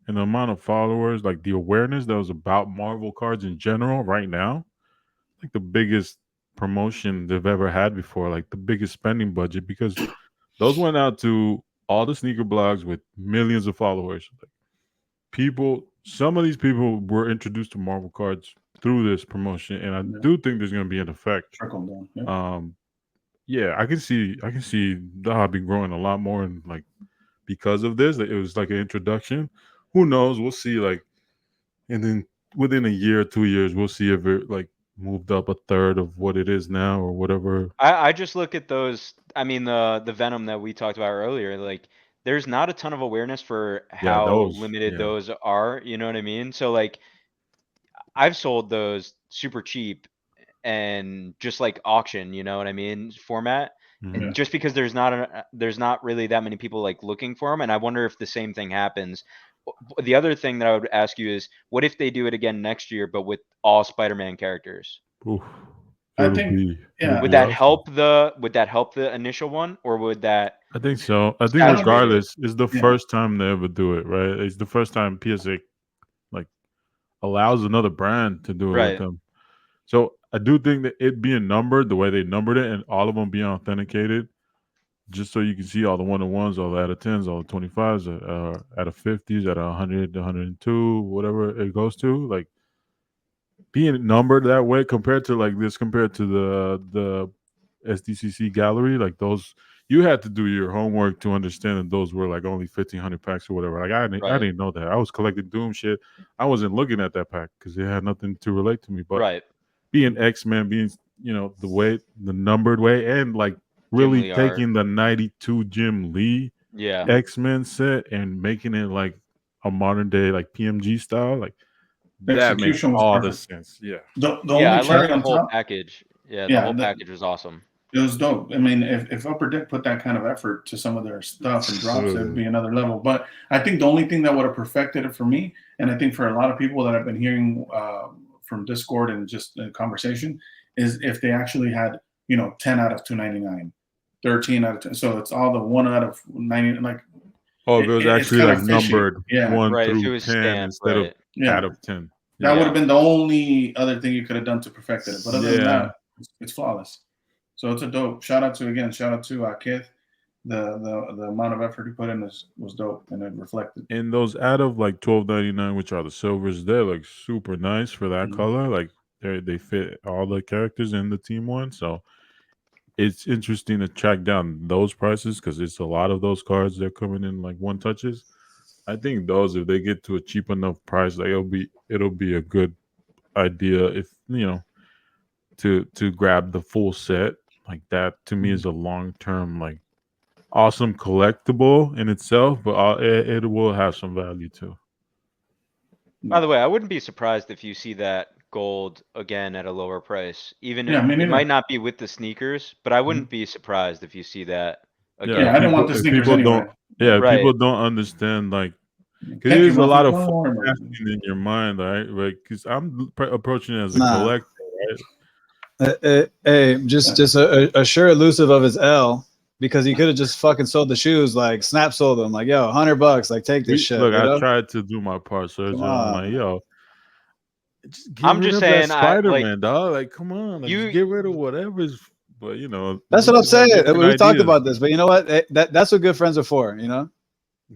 and the amount of followers, like the awareness that was about Marvel cards in general right now, like the biggest promotion they've ever had before, like the biggest spending budget, because those went out to all the sneaker blogs with millions of followers. Like some of these people were introduced to Marvel cards through this promotion, and I do think there's going to be an effect. Trickle down. Yeah. Yeah, I can see the hobby growing a lot more, and like because of this, it was like an introduction. Who knows? We'll see. Like, and then within a year, 2 years, we'll see if it like moved up a third of what it is now or whatever. I just look at those. I mean, the Venom that we talked about earlier. Like, there's not a ton of awareness for how those, limited yeah. those are. You know what I mean? So like, I've sold those super cheap and just like auction. You know what I mean? Format. And Yeah. just because there's not really that many people like looking for them, and I wonder if the same thing happens. The other thing that I would ask you is, what if they do it again next year, but with all Spider-Man characters? Oof. I It'll think- be- yeah. it'll Would be that awesome. help the initial one, or would that? I think so. I think Saturate it. regardless, it's the Yeah. first time they ever do it, right? It's the first time PSA like allows another brand to do it Right. with them. So I do think that it being numbered the way they numbered it, and all of them being authenticated, just so you can see all the 1-on-1s, all the out of 10s, all the 25s, out of 50s, out of 100, 102, whatever it goes to, like being numbered that way compared to the SDCC gallery, like those, you had to do your homework to understand that those were like only 1,500 packs or whatever. Like I Right. didn't know that. I was collecting Doom shit. I wasn't looking at that pack because it had nothing to relate to me. But Right. being X-Men, being the numbered way, and like really Lee art. taking the 92 Jim Lee Yeah. X-Men set and making it like a modern day like PMG style, like The that makes execution was all the perfect. sense. Yeah. The Yeah, only I cherry like the on whole top, package. Yeah, the Yeah, whole the- package was awesome. it was dope. I mean, if Upper Deck put that kind of effort to some of their stuff and drops, it'd be another level. But I think the only thing that would have perfected it for me, and I think for a lot of people that I've been hearing from Discord and just in conversation, is if they actually had 10 out of 299, 13 out of 10. So it's all the 1 out of 90. Like, Oh, if it was it's actually kinda like fishy. numbered Yeah. 1 Right, if it through was 10 stamped, instead of right. Yeah. out of 10. That would have been the only other thing you could have done to perfect it. But other than Yeah. that, it's flawless. So it's a dope. Shout out to Kith. The amount of effort he put in was dope, and it reflected. And those out of like $12.99, which are the silvers, they're like super nice for that Mhm. color. Like they fit all the characters in the team one. So it's interesting to track down those prices because it's a lot of those cards they're coming in like one touches. I think those, if they get to a cheap enough price, like it'll be a good idea if to grab the full set. Like that to me is a long term like awesome collectible in itself, but it will have some value too. By the way, I wouldn't be surprised if you see that gold again at a lower price. Even Yeah, if me it neither. might not be with the sneakers, but I wouldn't be surprised if you see that again. Yeah, I didn't want the if sneakers people anyway. don't. Yeah, if Right. people don't understand like. Because Thank you, there's a Melfi. lot of Don't worry about it. forecasting in your mind, right? Like, because I'm approaching it as a Nah. collector, right? Hey, just a sure elusive of his L, because he could have just fucking sold the shoes, like snap sold them, like yo, $100, like take this shit. Look, you know? I tried to do my part, Sergio. Come I'm on. like, yo, just get I'm rid just of saying, that Spider-Man, dog. Like, come on, like, just get rid of whatever's. But That's we what I'm just have saying. different We talked ideas. about this, but you know what? That's what good friends are for.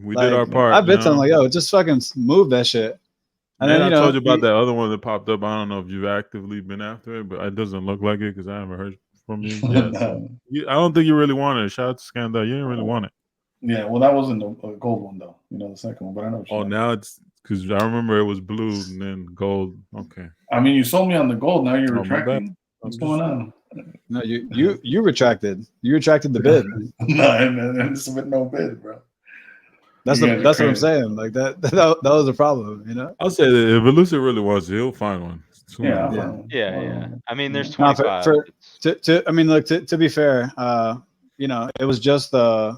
We Like, did our part. I bet to him like, yo, just fucking move that shit. And And then I told you about that other one that popped up. I don't know if you've actively been after it, but it doesn't look like it because I haven't heard from you yet. So I don't think you really wanted it. Shout out to Scandal. You didn't really want it. Yeah, well, that wasn't a gold one though. The second one, but I know. Oh, now it's because I remember it was blue and then gold. Okay. I mean, you sold me on the gold. Now you're Oh, my bad. retracting. What's going on? No, you retracted. You retracted the bid. No, and submit no bid, bro. That's You guys are what I'm crazy. saying. Like that was a problem. I'll say that if Elusive really wants it, he'll find one. soon Yeah, enough. Yeah. fine. Yeah. I mean, there's No, 25. I mean, look, to be fair, it was just the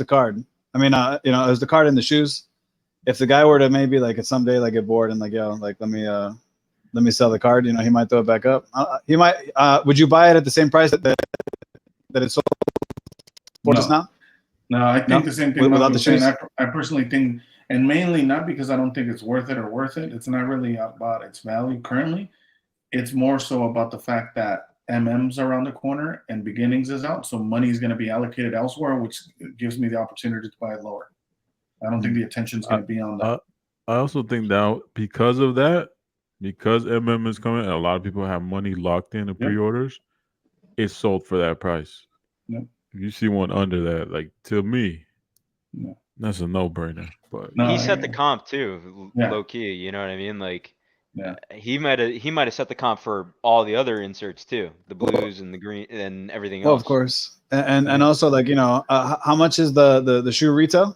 card. I mean, it was the card and the shoes. If the guy were to maybe like someday like get bored and like, yo, like let me sell the card, he might throw it back up. He might. Would you buy it at the same price that it sold for just now? No, I think the same thing. Without the shoes? I personally think, and mainly not because I don't think it's worth it. It's not really about its value currently. It's more so about the fact that MM's around the corner and Beginnings is out, so money is going to be allocated elsewhere, which gives me the opportunity to buy it lower. I don't think the attention is going to be on that. I also think that because of that, because MM is coming, and a lot of people have money locked in pre-orders, it's sold for that price. Yep. If you see one under that, like to me, that's a no-brainer. But He set the comp too, low key. You know what I mean? Like, he might have set the comp for all the other inserts too, the blues and the green and everything else. Well, of course, and also like how much is the shoe retail?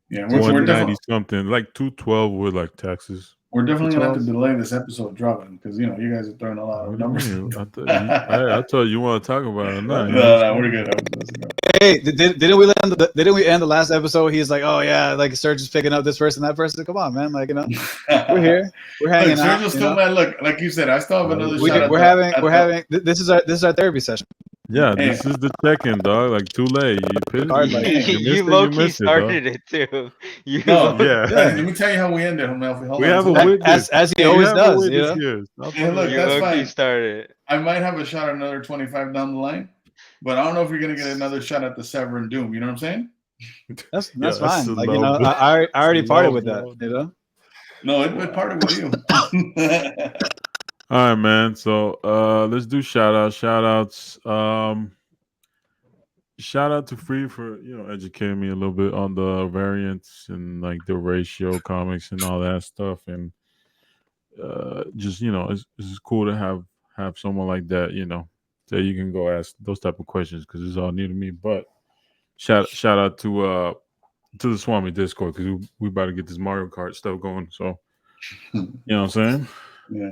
Yeah, we're definitely 190 something, like 212 with like taxes. We're definitely gonna have to delay this episode dropping because you guys are throwing a lot of numbers. I told you want to talk about it. No, we're good. Hey, didn't we end the last episode? He's like, oh yeah, like Serge is picking up this person, that person. Come on, man, like we're here, we're hanging out. Serge still, man, look, like you said, I still have another shot. We're having. This is our therapy session. Yeah, this is the check-in, dog. Like too late. You low-key started it too. Let me tell you how we ended, Melfi. We have a witness, as he always does. Hey, look, you that's low-key fine. started. I might have a shot at another 25 down the line, but I don't know if you're gonna get another shot at the Severin Doom. You know what I'm saying? That's fine. Like I already parted with that. No, it parted with you. All right, man. So let's do shout outs. Shout out to Free for educating me a little bit on the variants and like the ratio comics and all that stuff. And just it's cool to have have someone like that, that you can go ask those type of questions because it's all new to me. But shout out to the Swami Discord because we about to get this Mario Kart stuff going. So you know what I'm saying? Yeah.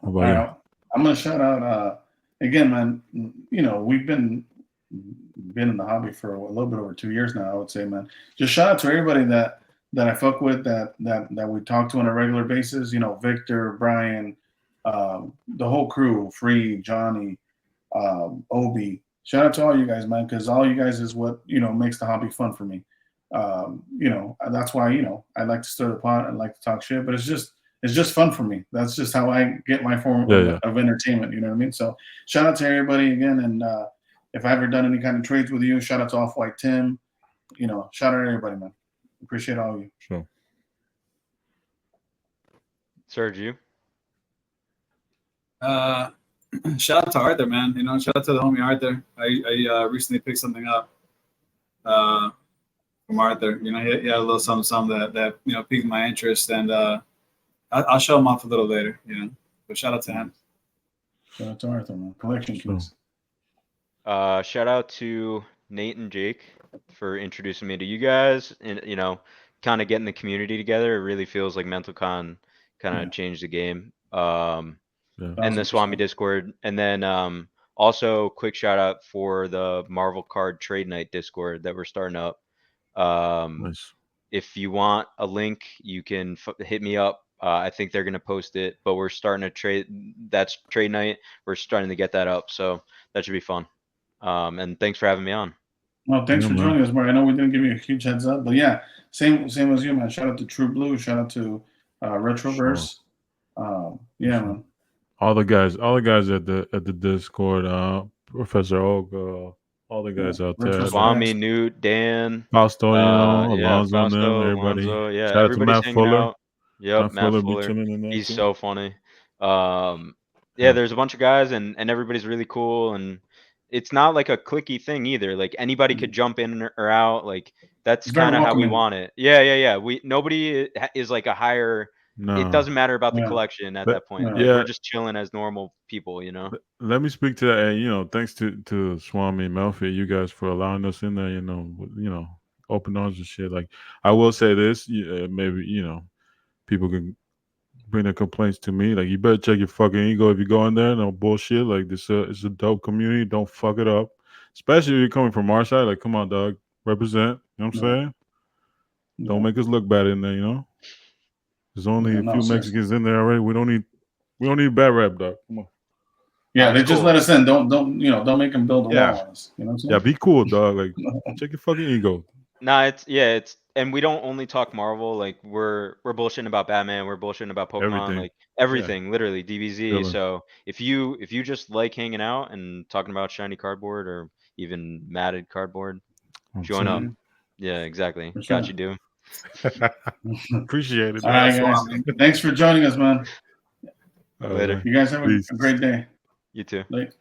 What All about you? right. I'm gonna shout out again, man. We've been in the hobby for a little bit over 2 years now. I would say, man. Just shout out to everybody that I fuck with, that we talk to on a regular basis. Victor, Brian, the whole crew, Free, Johnny, Obi. Shout out to all you guys, man, because all you guys is what makes the hobby fun for me. That's why I like to stir the pot and like to talk shit, but it's just fun for me. That's just how I get my form of entertainment. You know what I mean? So shout out to everybody again, and if I ever done any kind of trades with you, shout out to Off White Tim. Shout out to everybody, man. Appreciate all of you. Sure. Serge, you? Shout out to Arthur, man. Shout out to the homie Arthur. I recently picked something up from Arthur. He had a little something that piqued my interest, and I'll show him off a little later. But shout out to him. Shout out to Arthur, man. Collection Kings. Shout out to Nate and Jake for introducing me to you guys, and kind of getting the community together. It really feels like MentalCon kind of changed the game. And the Swami Discord, and then also quick shout out for the Marvel Card Trade Night Discord that we're starting up. Nice. If you want a link, you can hit me up. I think they're gonna post it, but we're starting a trade. That's trade night. We're starting to get that up, so that should be fun. And thanks for having me on. Well, thanks for joining us, Mark. I know we didn't give you a huge heads up, but yeah, same as you, man. Shout out to True Blue. Shout out to Retroverse. Yeah, man. All the guys at the Discord, Professor Oak, all the guys out there. Swami, Newt, Dan, Fausto, Alonzo, Fausto, them, everybody. Alonzo, yeah, shout out to Matt Fuller. Out. Yep, Matt Fuller. He's too. so funny. There's a bunch of guys, and everybody's really cool, and it's not like a clicky thing either. Like anybody could jump in or out. Like that's kind of how we want it. Yeah. Nobody is like a higher. No. It doesn't matter about the collection at that point. Like, we're just chilling as normal people, Let me speak to that, and thanks to Swami and Melfi, you guys for allowing us in there. Open arms and shit. Like I will say this, maybe people can bring their complaints to me. Like you better check your fucking ego if you go in there. No bullshit. Like this, it's a dope community. Don't fuck it up, especially if you're coming from our side. Like come on, dog, represent. You know what I'm saying? Don't make us look bad in there. There's only a few Mexicans in there already. We don't need bad rap, dog. Come on. Yeah, they just let us in. Don't make them build a wall on us. You know what I'm saying? Yeah, be cool, dog. Like check your fucking ego. Nah, it's and we don't only talk Marvel. Like we're bullshitting about Batman. We're bullshitting about Pokemon. Everything. Like everything, literally DBZ. Really. So if you just like hanging out and talking about shiny cardboard or even matted cardboard, join up. Yeah, exactly. Got you, dude. Appreciate it. All right, guys. Thanks for joining us, man. Later. You guys have a great day. You too. Later.